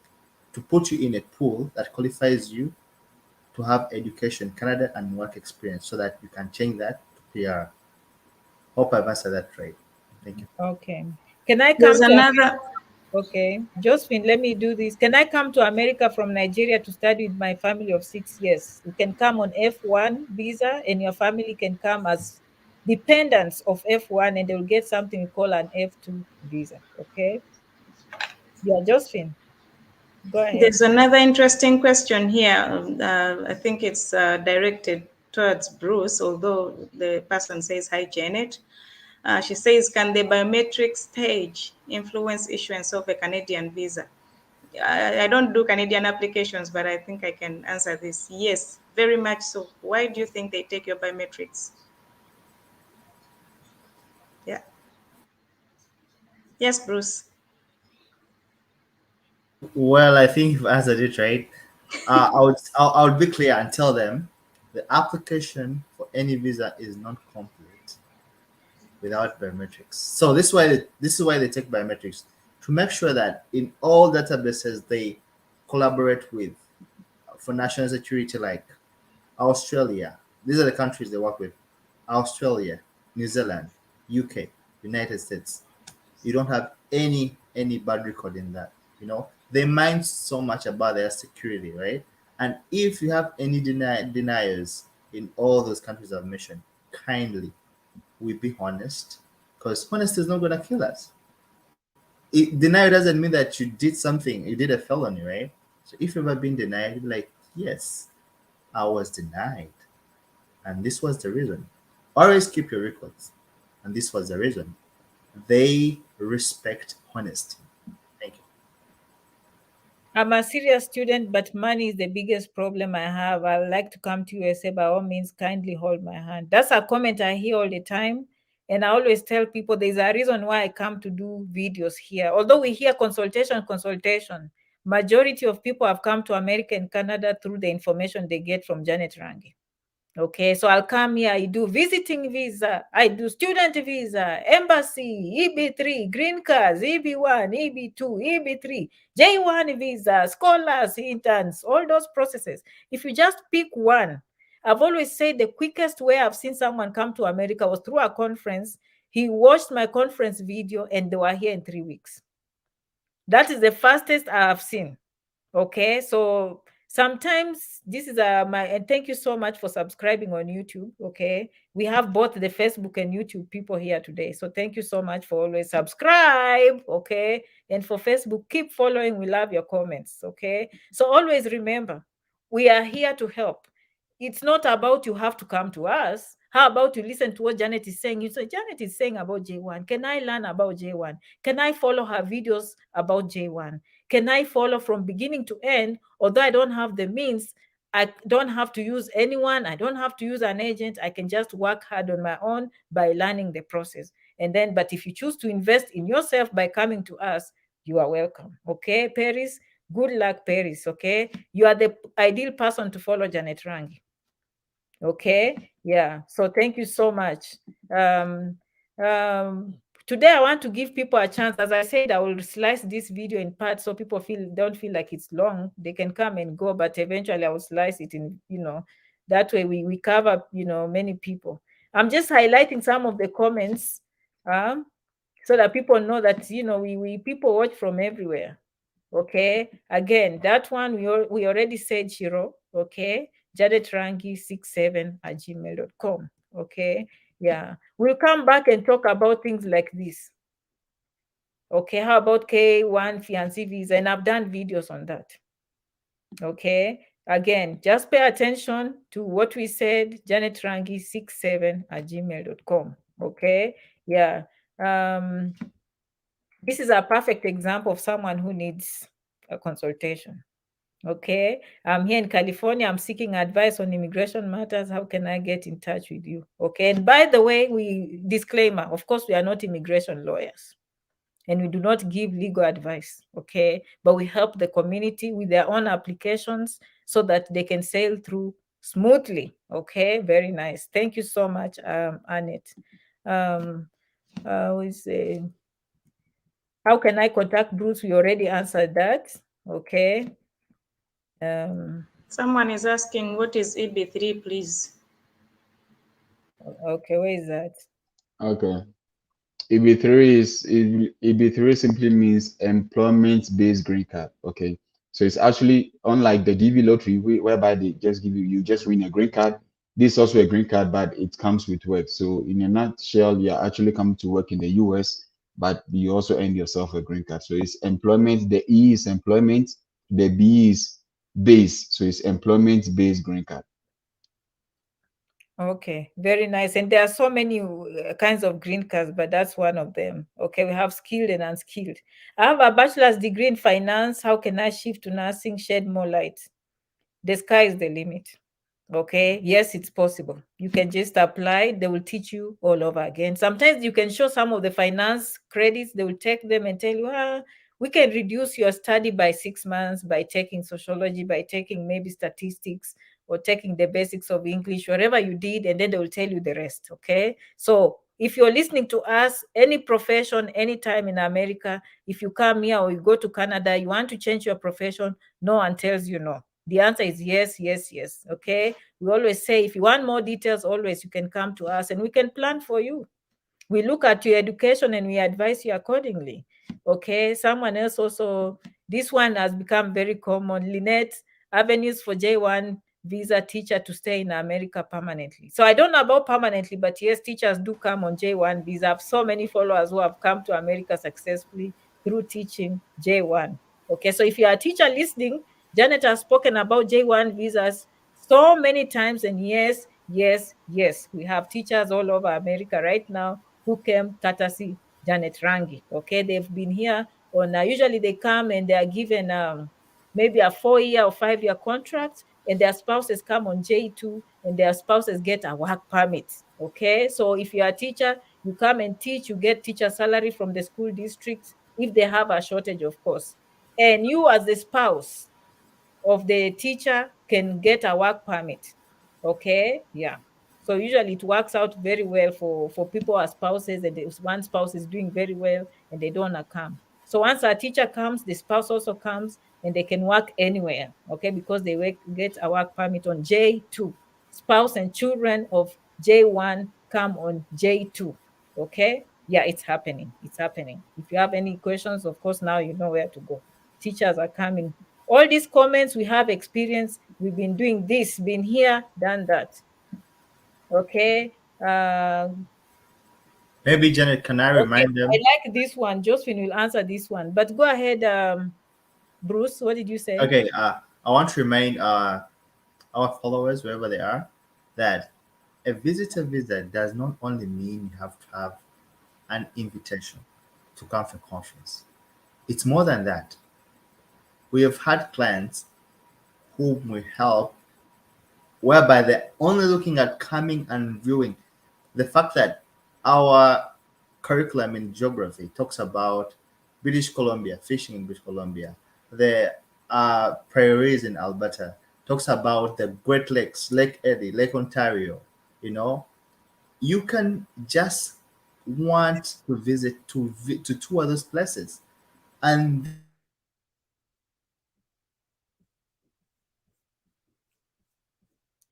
to put you in a pool that qualifies you to have education, Canada, and work experience so that you can change that to PR. Hope I've answered that right. Thank you. Okay. Can I There's come to another. Okay, Josephine, let me do this. Can I come to America from Nigeria to study with my family of 6 years? You can come on F1 visa, and your family can come as dependents of F1, and they'll get something we call an F2 visa. Okay, yeah, Josephine, go ahead. There's another interesting question here. I think it's directed towards Bruce, although the person says, "Hi, Janet." She says, "Can the biometric stage influence issuance of a Canadian visa?" I don't do Canadian applications, but I think I can answer this. Yes, very much so. Why do you think they take your biometrics? Yeah. Yes, Bruce. Well, I think you've answered it right. I would be clear and tell them the application for any visa is not complete without biometrics. So this is why they take biometrics to make sure that in all databases they collaborate with for national security, like Australia. These are the countries they work with: Australia, New Zealand, UK, United States. You don't have any bad record in that. You know, they mind so much about their security, right? And if you have any deniers in all those countries I've mentioned, kindly we be honest, because honesty is not gonna kill us. Denial doesn't mean that you did something, you did a felony, right? So if you've ever been denied, you're like, yes, I was denied, and this was the reason. Always keep your records, and this was the reason. They respect honesty. Thank you. I'm a serious student, but money is the biggest problem I have. I'd like to come to USA. By all means, kindly hold my hand. That's a comment I hear all the time. And I always tell people there's a reason why I come to do videos here. Although we hear consultation, majority of people have come to America and Canada through the information they get from Janet Rangi. Okay, so I'll come here, I do visiting visa, I do student visa, embassy, EB3, green cards, EB1, EB2, EB3, J1 visa, scholars, interns, all those processes. If you just pick one, I've always said the quickest way I've seen someone come to America was through a conference. He watched my conference video and they were here in 3 weeks. That is the fastest I have seen. Okay, so sometimes this is my, and thank you so much for subscribing on YouTube. Okay, we have both the Facebook and YouTube people here today, so thank you so much for always subscribe. Okay, and for Facebook, keep following. We love your comments. Okay, so always remember, we are here to help. It's not about you have to come to us. How about you listen to what Janet is saying? You say, Janet is saying about J1. Can I learn about J1? Can I follow her videos about J1? Can I follow from beginning to end? Although I don't have the means, I don't have to use anyone. I don't have to use an agent. I can just work hard on my own by learning the process. And then, but if you choose to invest in yourself by coming to us, you are welcome. Okay, Paris? Good luck, Paris. Okay, you are the ideal person to follow Janet Rangi. Okay, yeah, so thank you so much. um Today I want to give people a chance. As I said, I will slice this video in parts so people don't feel like it's long. They can come and go, but eventually I will slice it in, that way we cover, many people. I'm just highlighting some of the comments, um so that people know that, we people watch from everywhere. Okay, again, that one we already said, Shiro. Okay, janetrangi67@gmail.com. Okay. Yeah. We'll come back and talk about things like this. Okay. How about K1 fiancé visa? And I've done videos on that. Okay. Again, just pay attention to what we said, janetrangi67@gmail.com. Okay. Yeah. This is a perfect example of someone who needs a consultation. Okay. I'm here in California. I'm seeking advice on immigration matters. How can I get in touch with you? Okay. And by the way, disclaimer, of course, we are not immigration lawyers and we do not give legal advice. Okay. But we help the community with their own applications so that they can sail through smoothly. Okay. Very nice. Thank you so much, Annette. We say, how can I contact Bruce? We already answered that. Okay. Someone is asking, what is EB3, please? Okay, where is that? Okay. EB3 simply means employment-based green card. Okay, so it's actually unlike the DV lottery whereby they just give you just win a green card. This is also a green card, but it comes with work. So in a nutshell, you're actually coming to work in the US, but you also earn yourself a green card. So it's employment. The E is employment. The B is base. So it's employment-based green card. Okay, very nice. And there are so many kinds of green cards, but that's one of them. Okay, we have skilled and unskilled. I have a bachelor's degree in finance. How can I shift to nursing? Shed more light. The sky is the limit. Okay, yes, it's possible. You can just apply. They will teach you all over again. Sometimes you can show some of the finance credits. They will take them and tell you, we can reduce your study by 6 months by taking sociology, by taking maybe statistics, or taking the basics of English, whatever you did, and then they will tell you the rest. Okay. So if you're listening to us, any profession, anytime in America, if you come here or you go to Canada, you want to change your profession, no one tells you no. The answer is yes, yes, yes. Okay. We always say if you want more details, always you can come to us and we can plan for you. We look at your education and we advise you accordingly. Okay. Someone else also, this one has become very common. Lynette, avenues for J1 visa teacher to stay in America permanently. So I don't know about permanently, but yes, teachers do come on J1 visa. I have so many followers who have come to America successfully through teaching J1. Okay. So if you are a teacher listening, Janet has spoken about J1 visas so many times, and yes, yes, yes, we have teachers all over America right now who came courtesy Janet Rangi. Okay, they've been here on usually they come and they are given maybe a 4-year or 5-year contract, and their spouses come on J2 and their spouses get a work permit. Okay, so if you're a teacher, you come and teach, you get teacher salary from the school districts if they have a shortage, of course. And you as the spouse of the teacher can get a work permit. Okay, yeah. So usually it works out very well for people as spouses, and if one spouse is doing very well and they don't want to come. So once a teacher comes, the spouse also comes and they can work anywhere, okay, because they get a work permit on J2. Spouse and children of J1 come on J2, okay? Yeah, it's happening. It's happening. If you have any questions, of course, now you know where to go. Teachers are coming. All these comments, we have experience. We've been doing this, been here, done that. Okay. Maybe Janet, can I Okay. remind I them? like this one. Josephine will answer this one. But go ahead, Bruce. What did you say? Okay, I want to remind our followers, wherever they are, that a visitor visa does not only mean you have to have an invitation to come for conference. It's more than that. We have had clients whom we help whereby they're only looking at coming and viewing. The fact that our curriculum in geography talks about British Columbia, fishing in British Columbia, the prairies in Alberta, talks about the Great Lakes, Lake Erie, Lake Ontario. You know, you can just want to visit to two of those places, and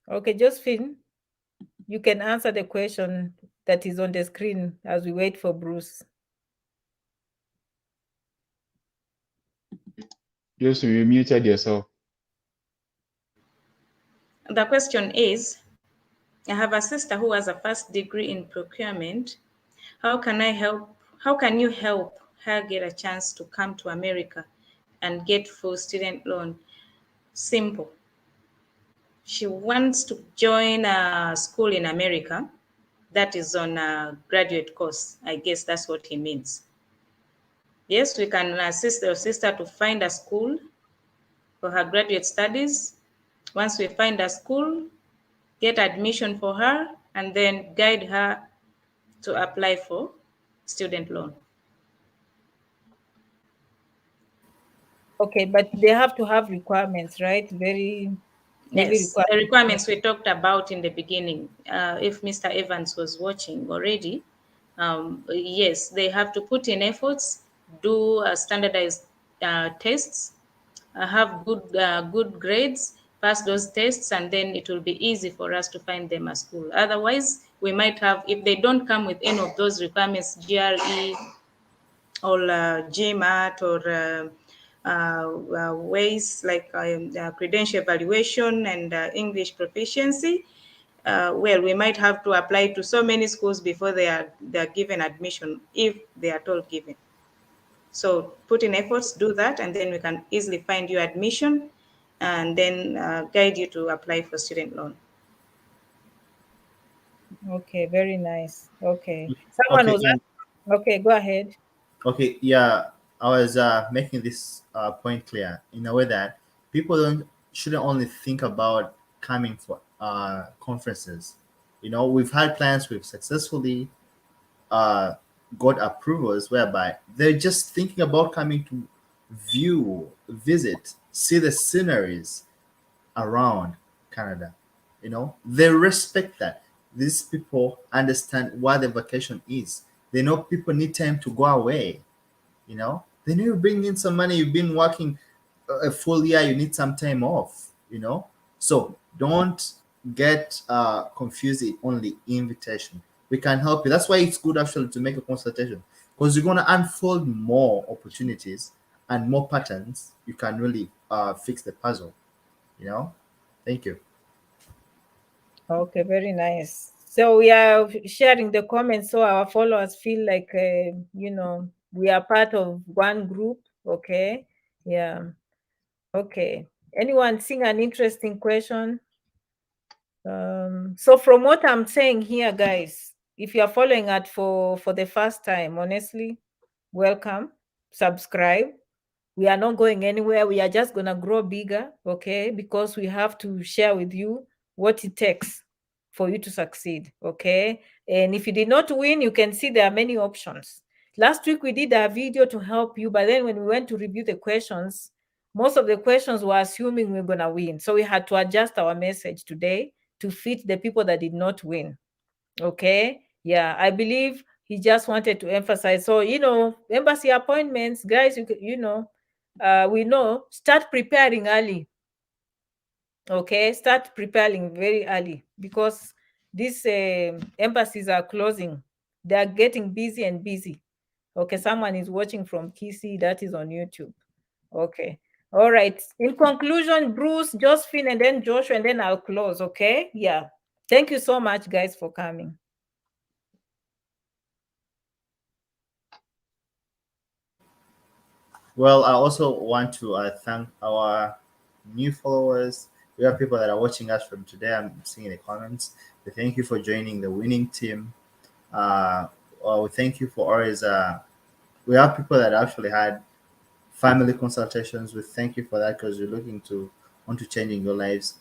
Okay, Josephine, you can answer the question that is on the screen as we wait for Bruce. Just you muted yourself. The question is, I have a sister who has a first degree in procurement. How can you help her get a chance to come to America and get full student loan? Simple. She wants to join a school in America that is on a graduate course. I guess that's what he means. Yes, we can assist your sister to find a school for her graduate studies. Once we find a school, get admission for her, and then guide her to apply for student loan. Okay, but they have to have requirements, right? Very heavy Yes, the requirements. requirements we talked about in the beginning. If Mr. Evans was watching already, yes, they have to put in efforts, do standardized tests, have good grades, pass those tests, and then it will be easy for us to find them a school. Otherwise, we might have, if they don't come with any of those requirements, GRE or GMAT or ways like credential evaluation and English proficiency, well, we might have to apply to so many schools before they're given admission, if they are at all given. So put in efforts, do that, and then we can easily find you admission and then guide you to apply for student loan. Okay, very nice. Okay. Someone Okay, was asking. Okay, go ahead. okay, yeah. I was making this point clear in a way that people don't shouldn't only think about coming for conferences. You know, we've had plans, we've successfully uh, got approvals whereby they're just thinking about coming to view, visit, see the sceneries around Canada. You know, they respect that. These people understand what the vacation is. They know people need time to go away. You know, they know you bring in some money. You've been working a full year. You need some time off. You know, so don't get confused with only invitation. We can help you. That's why it's good actually to make a consultation, because you're gonna unfold more opportunities and more patterns. You can really fix the puzzle. You know. Thank you. Okay, very nice. So we are sharing the comments so our followers feel like, we are part of one group. Okay. Yeah. Okay. Anyone seeing an interesting question? So from what I'm saying here, guys, if you are following at for the first time, honestly, welcome, subscribe. We are not going anywhere. We are just gonna grow bigger, okay? Because we have to share with you what it takes for you to succeed, okay? And if you did not win, you can see there are many options. Last week we did a video to help you, but then when we went to review the questions, most of the questions were assuming we are gonna win. So we had to adjust our message today to fit the people that did not win. Okay. Yeah, I believe he just wanted to emphasize. So, embassy appointments, guys, we know, start preparing early. Okay. Start preparing very early because these embassies are closing. They are getting busy and busy. Okay. Someone is watching from Kisi. That is on YouTube. Okay. All right. In conclusion, Bruce, Josephine, and then Joshua, and then I'll close. Okay. Yeah. Thank you so much, guys, for coming. Well, I also want to thank our new followers. We have people that are watching us from today. I'm seeing in the comments. We thank you for joining the winning team. We thank you for always. We have people that actually had family consultations. We thank you for that because you're looking to want to changing your lives.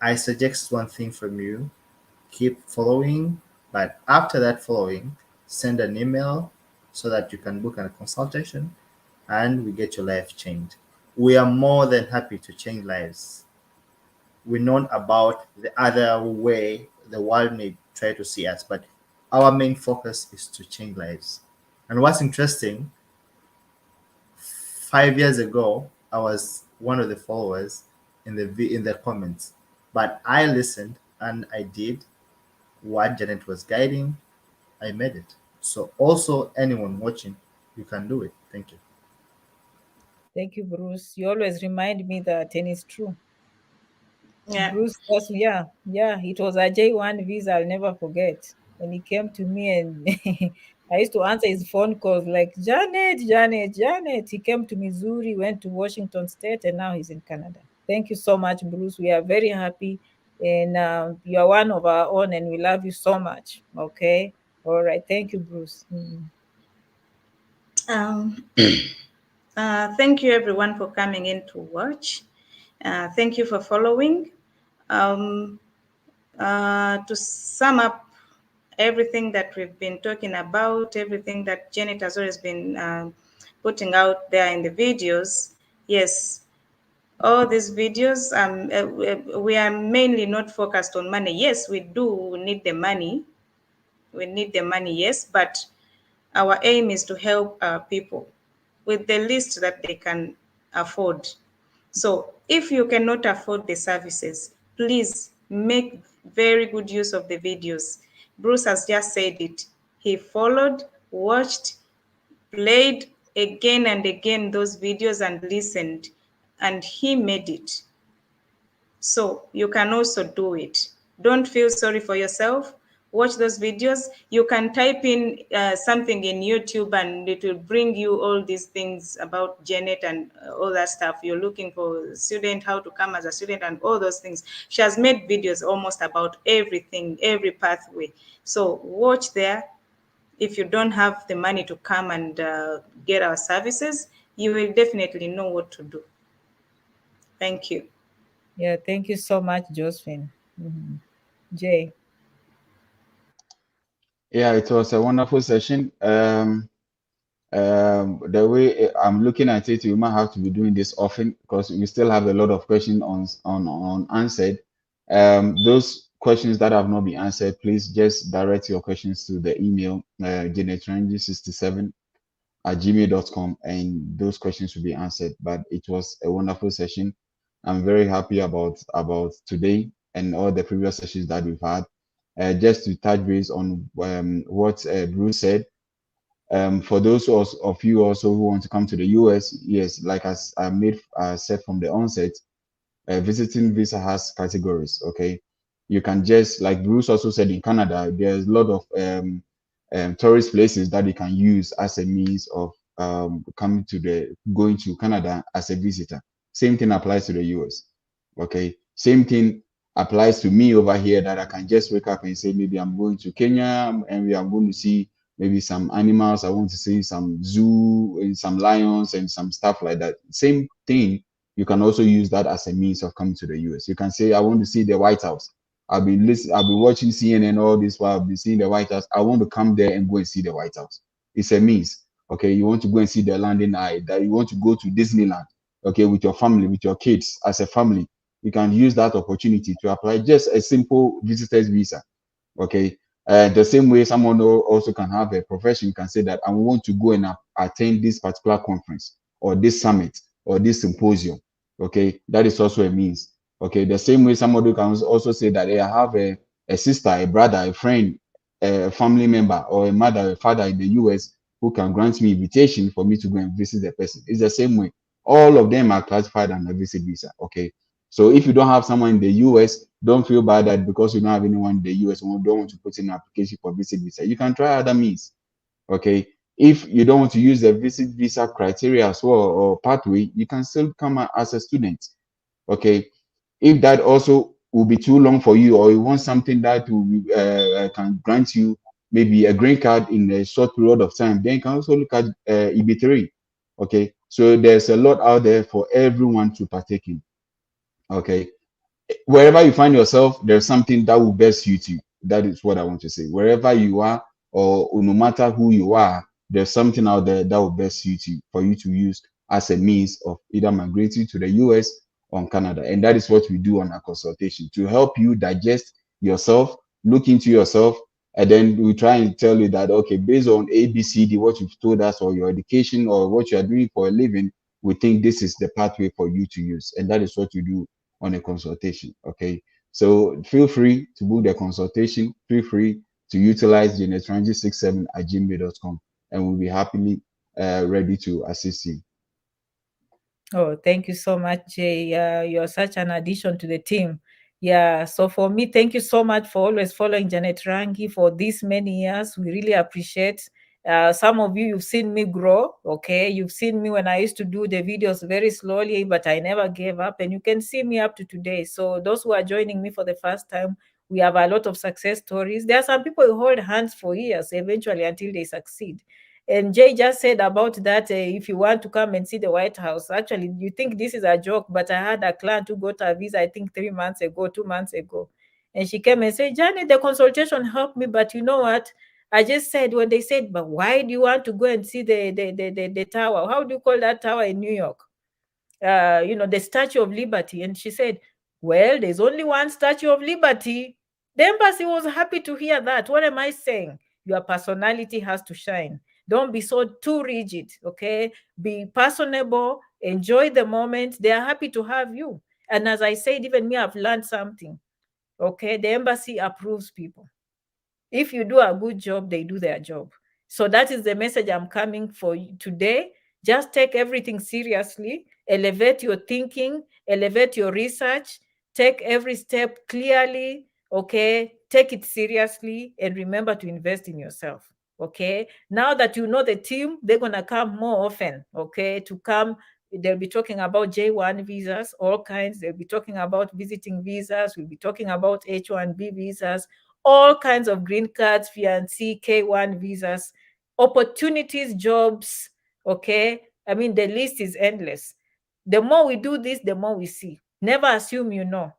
I suggest one thing from you: keep following, but after that following, send an email so that you can book a consultation and we get your life changed. We are more than happy to change lives. We know about the other way the world may try to see us, but our main focus is to change lives. And what's interesting, 5 years ago, I was one of the followers in the comments, but I listened and I did what Janet was guiding. I made it. So also anyone watching, you can do it. Thank you. Thank you, Bruce. You always remind me that, and it's true. Yeah. Bruce, yeah, it was a J1 visa. I'll never forget when he came to me and I used to answer his phone calls like Janet, Janet, Janet. He came to Missouri, went to Washington State, and now he's in Canada. Thank you so much, Bruce. We are very happy, and you are one of our own, and we love you so much. Okay, all right. Thank you, Bruce. Um, thank you everyone for coming in to watch. Thank you for following. Um, to sum up everything that we've been talking about, everything that Janet has always been putting out there in the videos, yes, all these videos, we are mainly not focused on money. Yes, we do need the money. We need the money, yes, but our aim is to help people with the least that they can afford. So if you cannot afford the services, please make very good use of the videos. Bruce has just said it. He followed, watched, played again and again those videos and listened, and he made it. So you can also do it. Don't feel sorry for yourself. Watch those videos. You can type in something in YouTube and it will bring you all these things about Janet and all that stuff. You're looking for a student, how to come as a student, and all those things. She has made videos almost about everything, every pathway. So watch there. If you don't have the money to come and get our services, you will definitely know what to do. Thank you. Yeah, thank you so much, Josephine. Jay. Yeah, it was a wonderful session. The way I'm looking at it, we might have to be doing this often because we still have a lot of questions on unanswered. Those questions that have not been answered, please just direct your questions to the email genetrangy67@gmail.com, and those questions will be answered. But it was a wonderful session. I'm very happy about today and all the previous sessions that we've had. Just to touch base on what Bruce said, for those of you also who want to come to the US, yes, like as I made said from the onset, visiting visa has categories. Okay, you can just like Bruce also said in Canada, there's a lot of tourist places that you can use as a means of going to Canada as a visitor. Same thing applies to the US. Okay, same thing applies to me over here that I can just wake up and say maybe I'm going to Kenya and we are going to see maybe some animals. I want to see some zoo and some lions and some stuff like that. Same thing, you can also use that as a means of coming to the US. You can say, I want to see the White House. I've been watching CNN all this while I've been seeing the White House. I want to come there and go and see the White House. It's a means. Okay, you want to go and see the landing eye, that you want to go to Disneyland, okay, with your family, with your kids as a family. You can use that opportunity to apply just a simple visitor's visa. Okay. The same way someone also can have a profession, can say that I want to go and attend this particular conference or this summit or this symposium. Okay, that is also a means. Okay, the same way somebody can also say that, hey, I have a sister, a brother, a friend, a family member, or a mother, a father in the US who can grant me invitation for me to go and visit the person. It's the same way. All of them are classified under visit visa. Okay, so if you don't have someone in the US, don't feel bad that because you don't have anyone in the US who don't want to put in an application for visit visa. You can try other means. Okay. If you don't want to use the visit visa criteria as well or pathway, you can still come as a student. Okay. If that also will be too long for you, or you want something that will can grant you maybe a green card in a short period of time, then you can also look at EB3. Okay. So there's a lot out there for everyone to partake in. Okay, wherever you find yourself, there's something that will best suit you. That is what I want to say. Wherever you are, or no matter who you are, there's something out there that will best suit you for you to use as a means of either migrating to the US or Canada. And that is what we do on our consultation to help you digest yourself, look into yourself, and then we try and tell you that, okay, based on ABCD, what you've told us, or your education, or what you are doing for a living, we think this is the pathway for you to use. And that is what you do on a consultation. Okay, so feel free to book the consultation. Feel free to utilize genetrangy67@gmail.com, and we'll be happily ready to assist you. Oh, thank you so much, Jay. You're such an addition to the team. Yeah, so for me, thank you so much for always following Janet Rangi for these many years. We really appreciate. Some of you, you've seen me grow. Okay, you've seen me when I used to do the videos very slowly, but I never gave up, and you can see me up to today. So those who are joining me for the first time, we have a lot of success stories. There are some people who hold hands for years, eventually until they succeed. And Jay just said about that, if you want to come and see the White House, actually, you think this is a joke, but I had a client who got a visa, I think 3 months ago, 2 months ago. And she came and said, Janet, the consultation helped me, but you know what? I just said, when they said, but why do you want to go and see the tower? How do you call that tower in New York? The Statue of Liberty. And she said, well, there's only one Statue of Liberty. The embassy was happy to hear that. What am I saying? Your personality has to shine. Don't be so too rigid, okay? Be personable, enjoy the moment. They are happy to have you. And as I said, even me, I've learned something, okay? The embassy approves people. If you do a good job, they do their job. So that is the message I'm coming for you today. Just take everything seriously, elevate your thinking, elevate your research, take every step clearly, okay? Take it seriously and remember to invest in yourself, okay? Now that you know the team, they're going to come more often, okay? To come, they'll be talking about J1 visas, all kinds. They'll be talking about visiting visas. We'll be talking about H1B visas, all kinds of green cards, fiancé, K1 visas, opportunities, jobs, okay? I mean, the list is endless. The more we do this, the more we see. Never assume you know,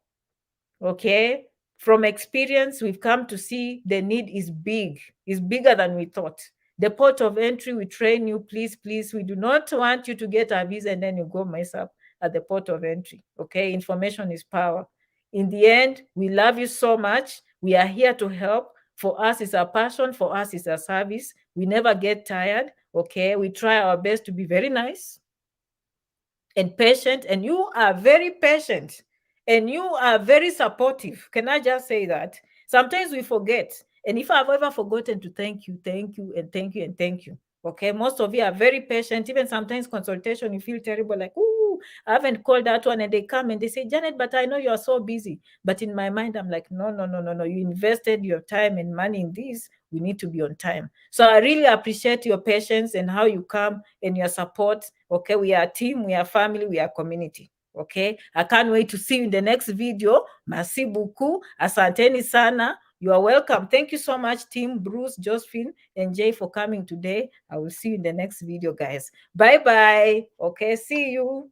okay? From experience, we've come to see the need is big, is bigger than we thought. The port of entry, we train you, please, please. We do not want you to get a visa and then you go mess up at the port of entry, okay? Information is power. In the end, we love you so much. We are here to help. For us, it's a passion. For us, it's a service. We never get tired, okay? We try our best to be very nice and patient, and you are very patient and you are very supportive. Can I just say that? Sometimes we forget. And if I've ever forgotten to thank you, thank you, and thank you, and thank you. Okay, most of you are very patient. Even sometimes consultation, you feel terrible, like, ooh, I haven't called that one. And they come and they say, Janet, but I know you are so busy. But in my mind, I'm like, no, no, no, no, no. You invested your time and money in this. We need to be on time. So I really appreciate your patience and how you come and your support. Okay, we are a team, we are family, we are community. Okay, I can't wait to see you in the next video. Merci beaucoup. Asanteni sana. You are welcome. Thank you so much, team Bruce, Josephine, and Jay for coming today. I will see you in the next video, guys. Bye-bye. Okay, see you.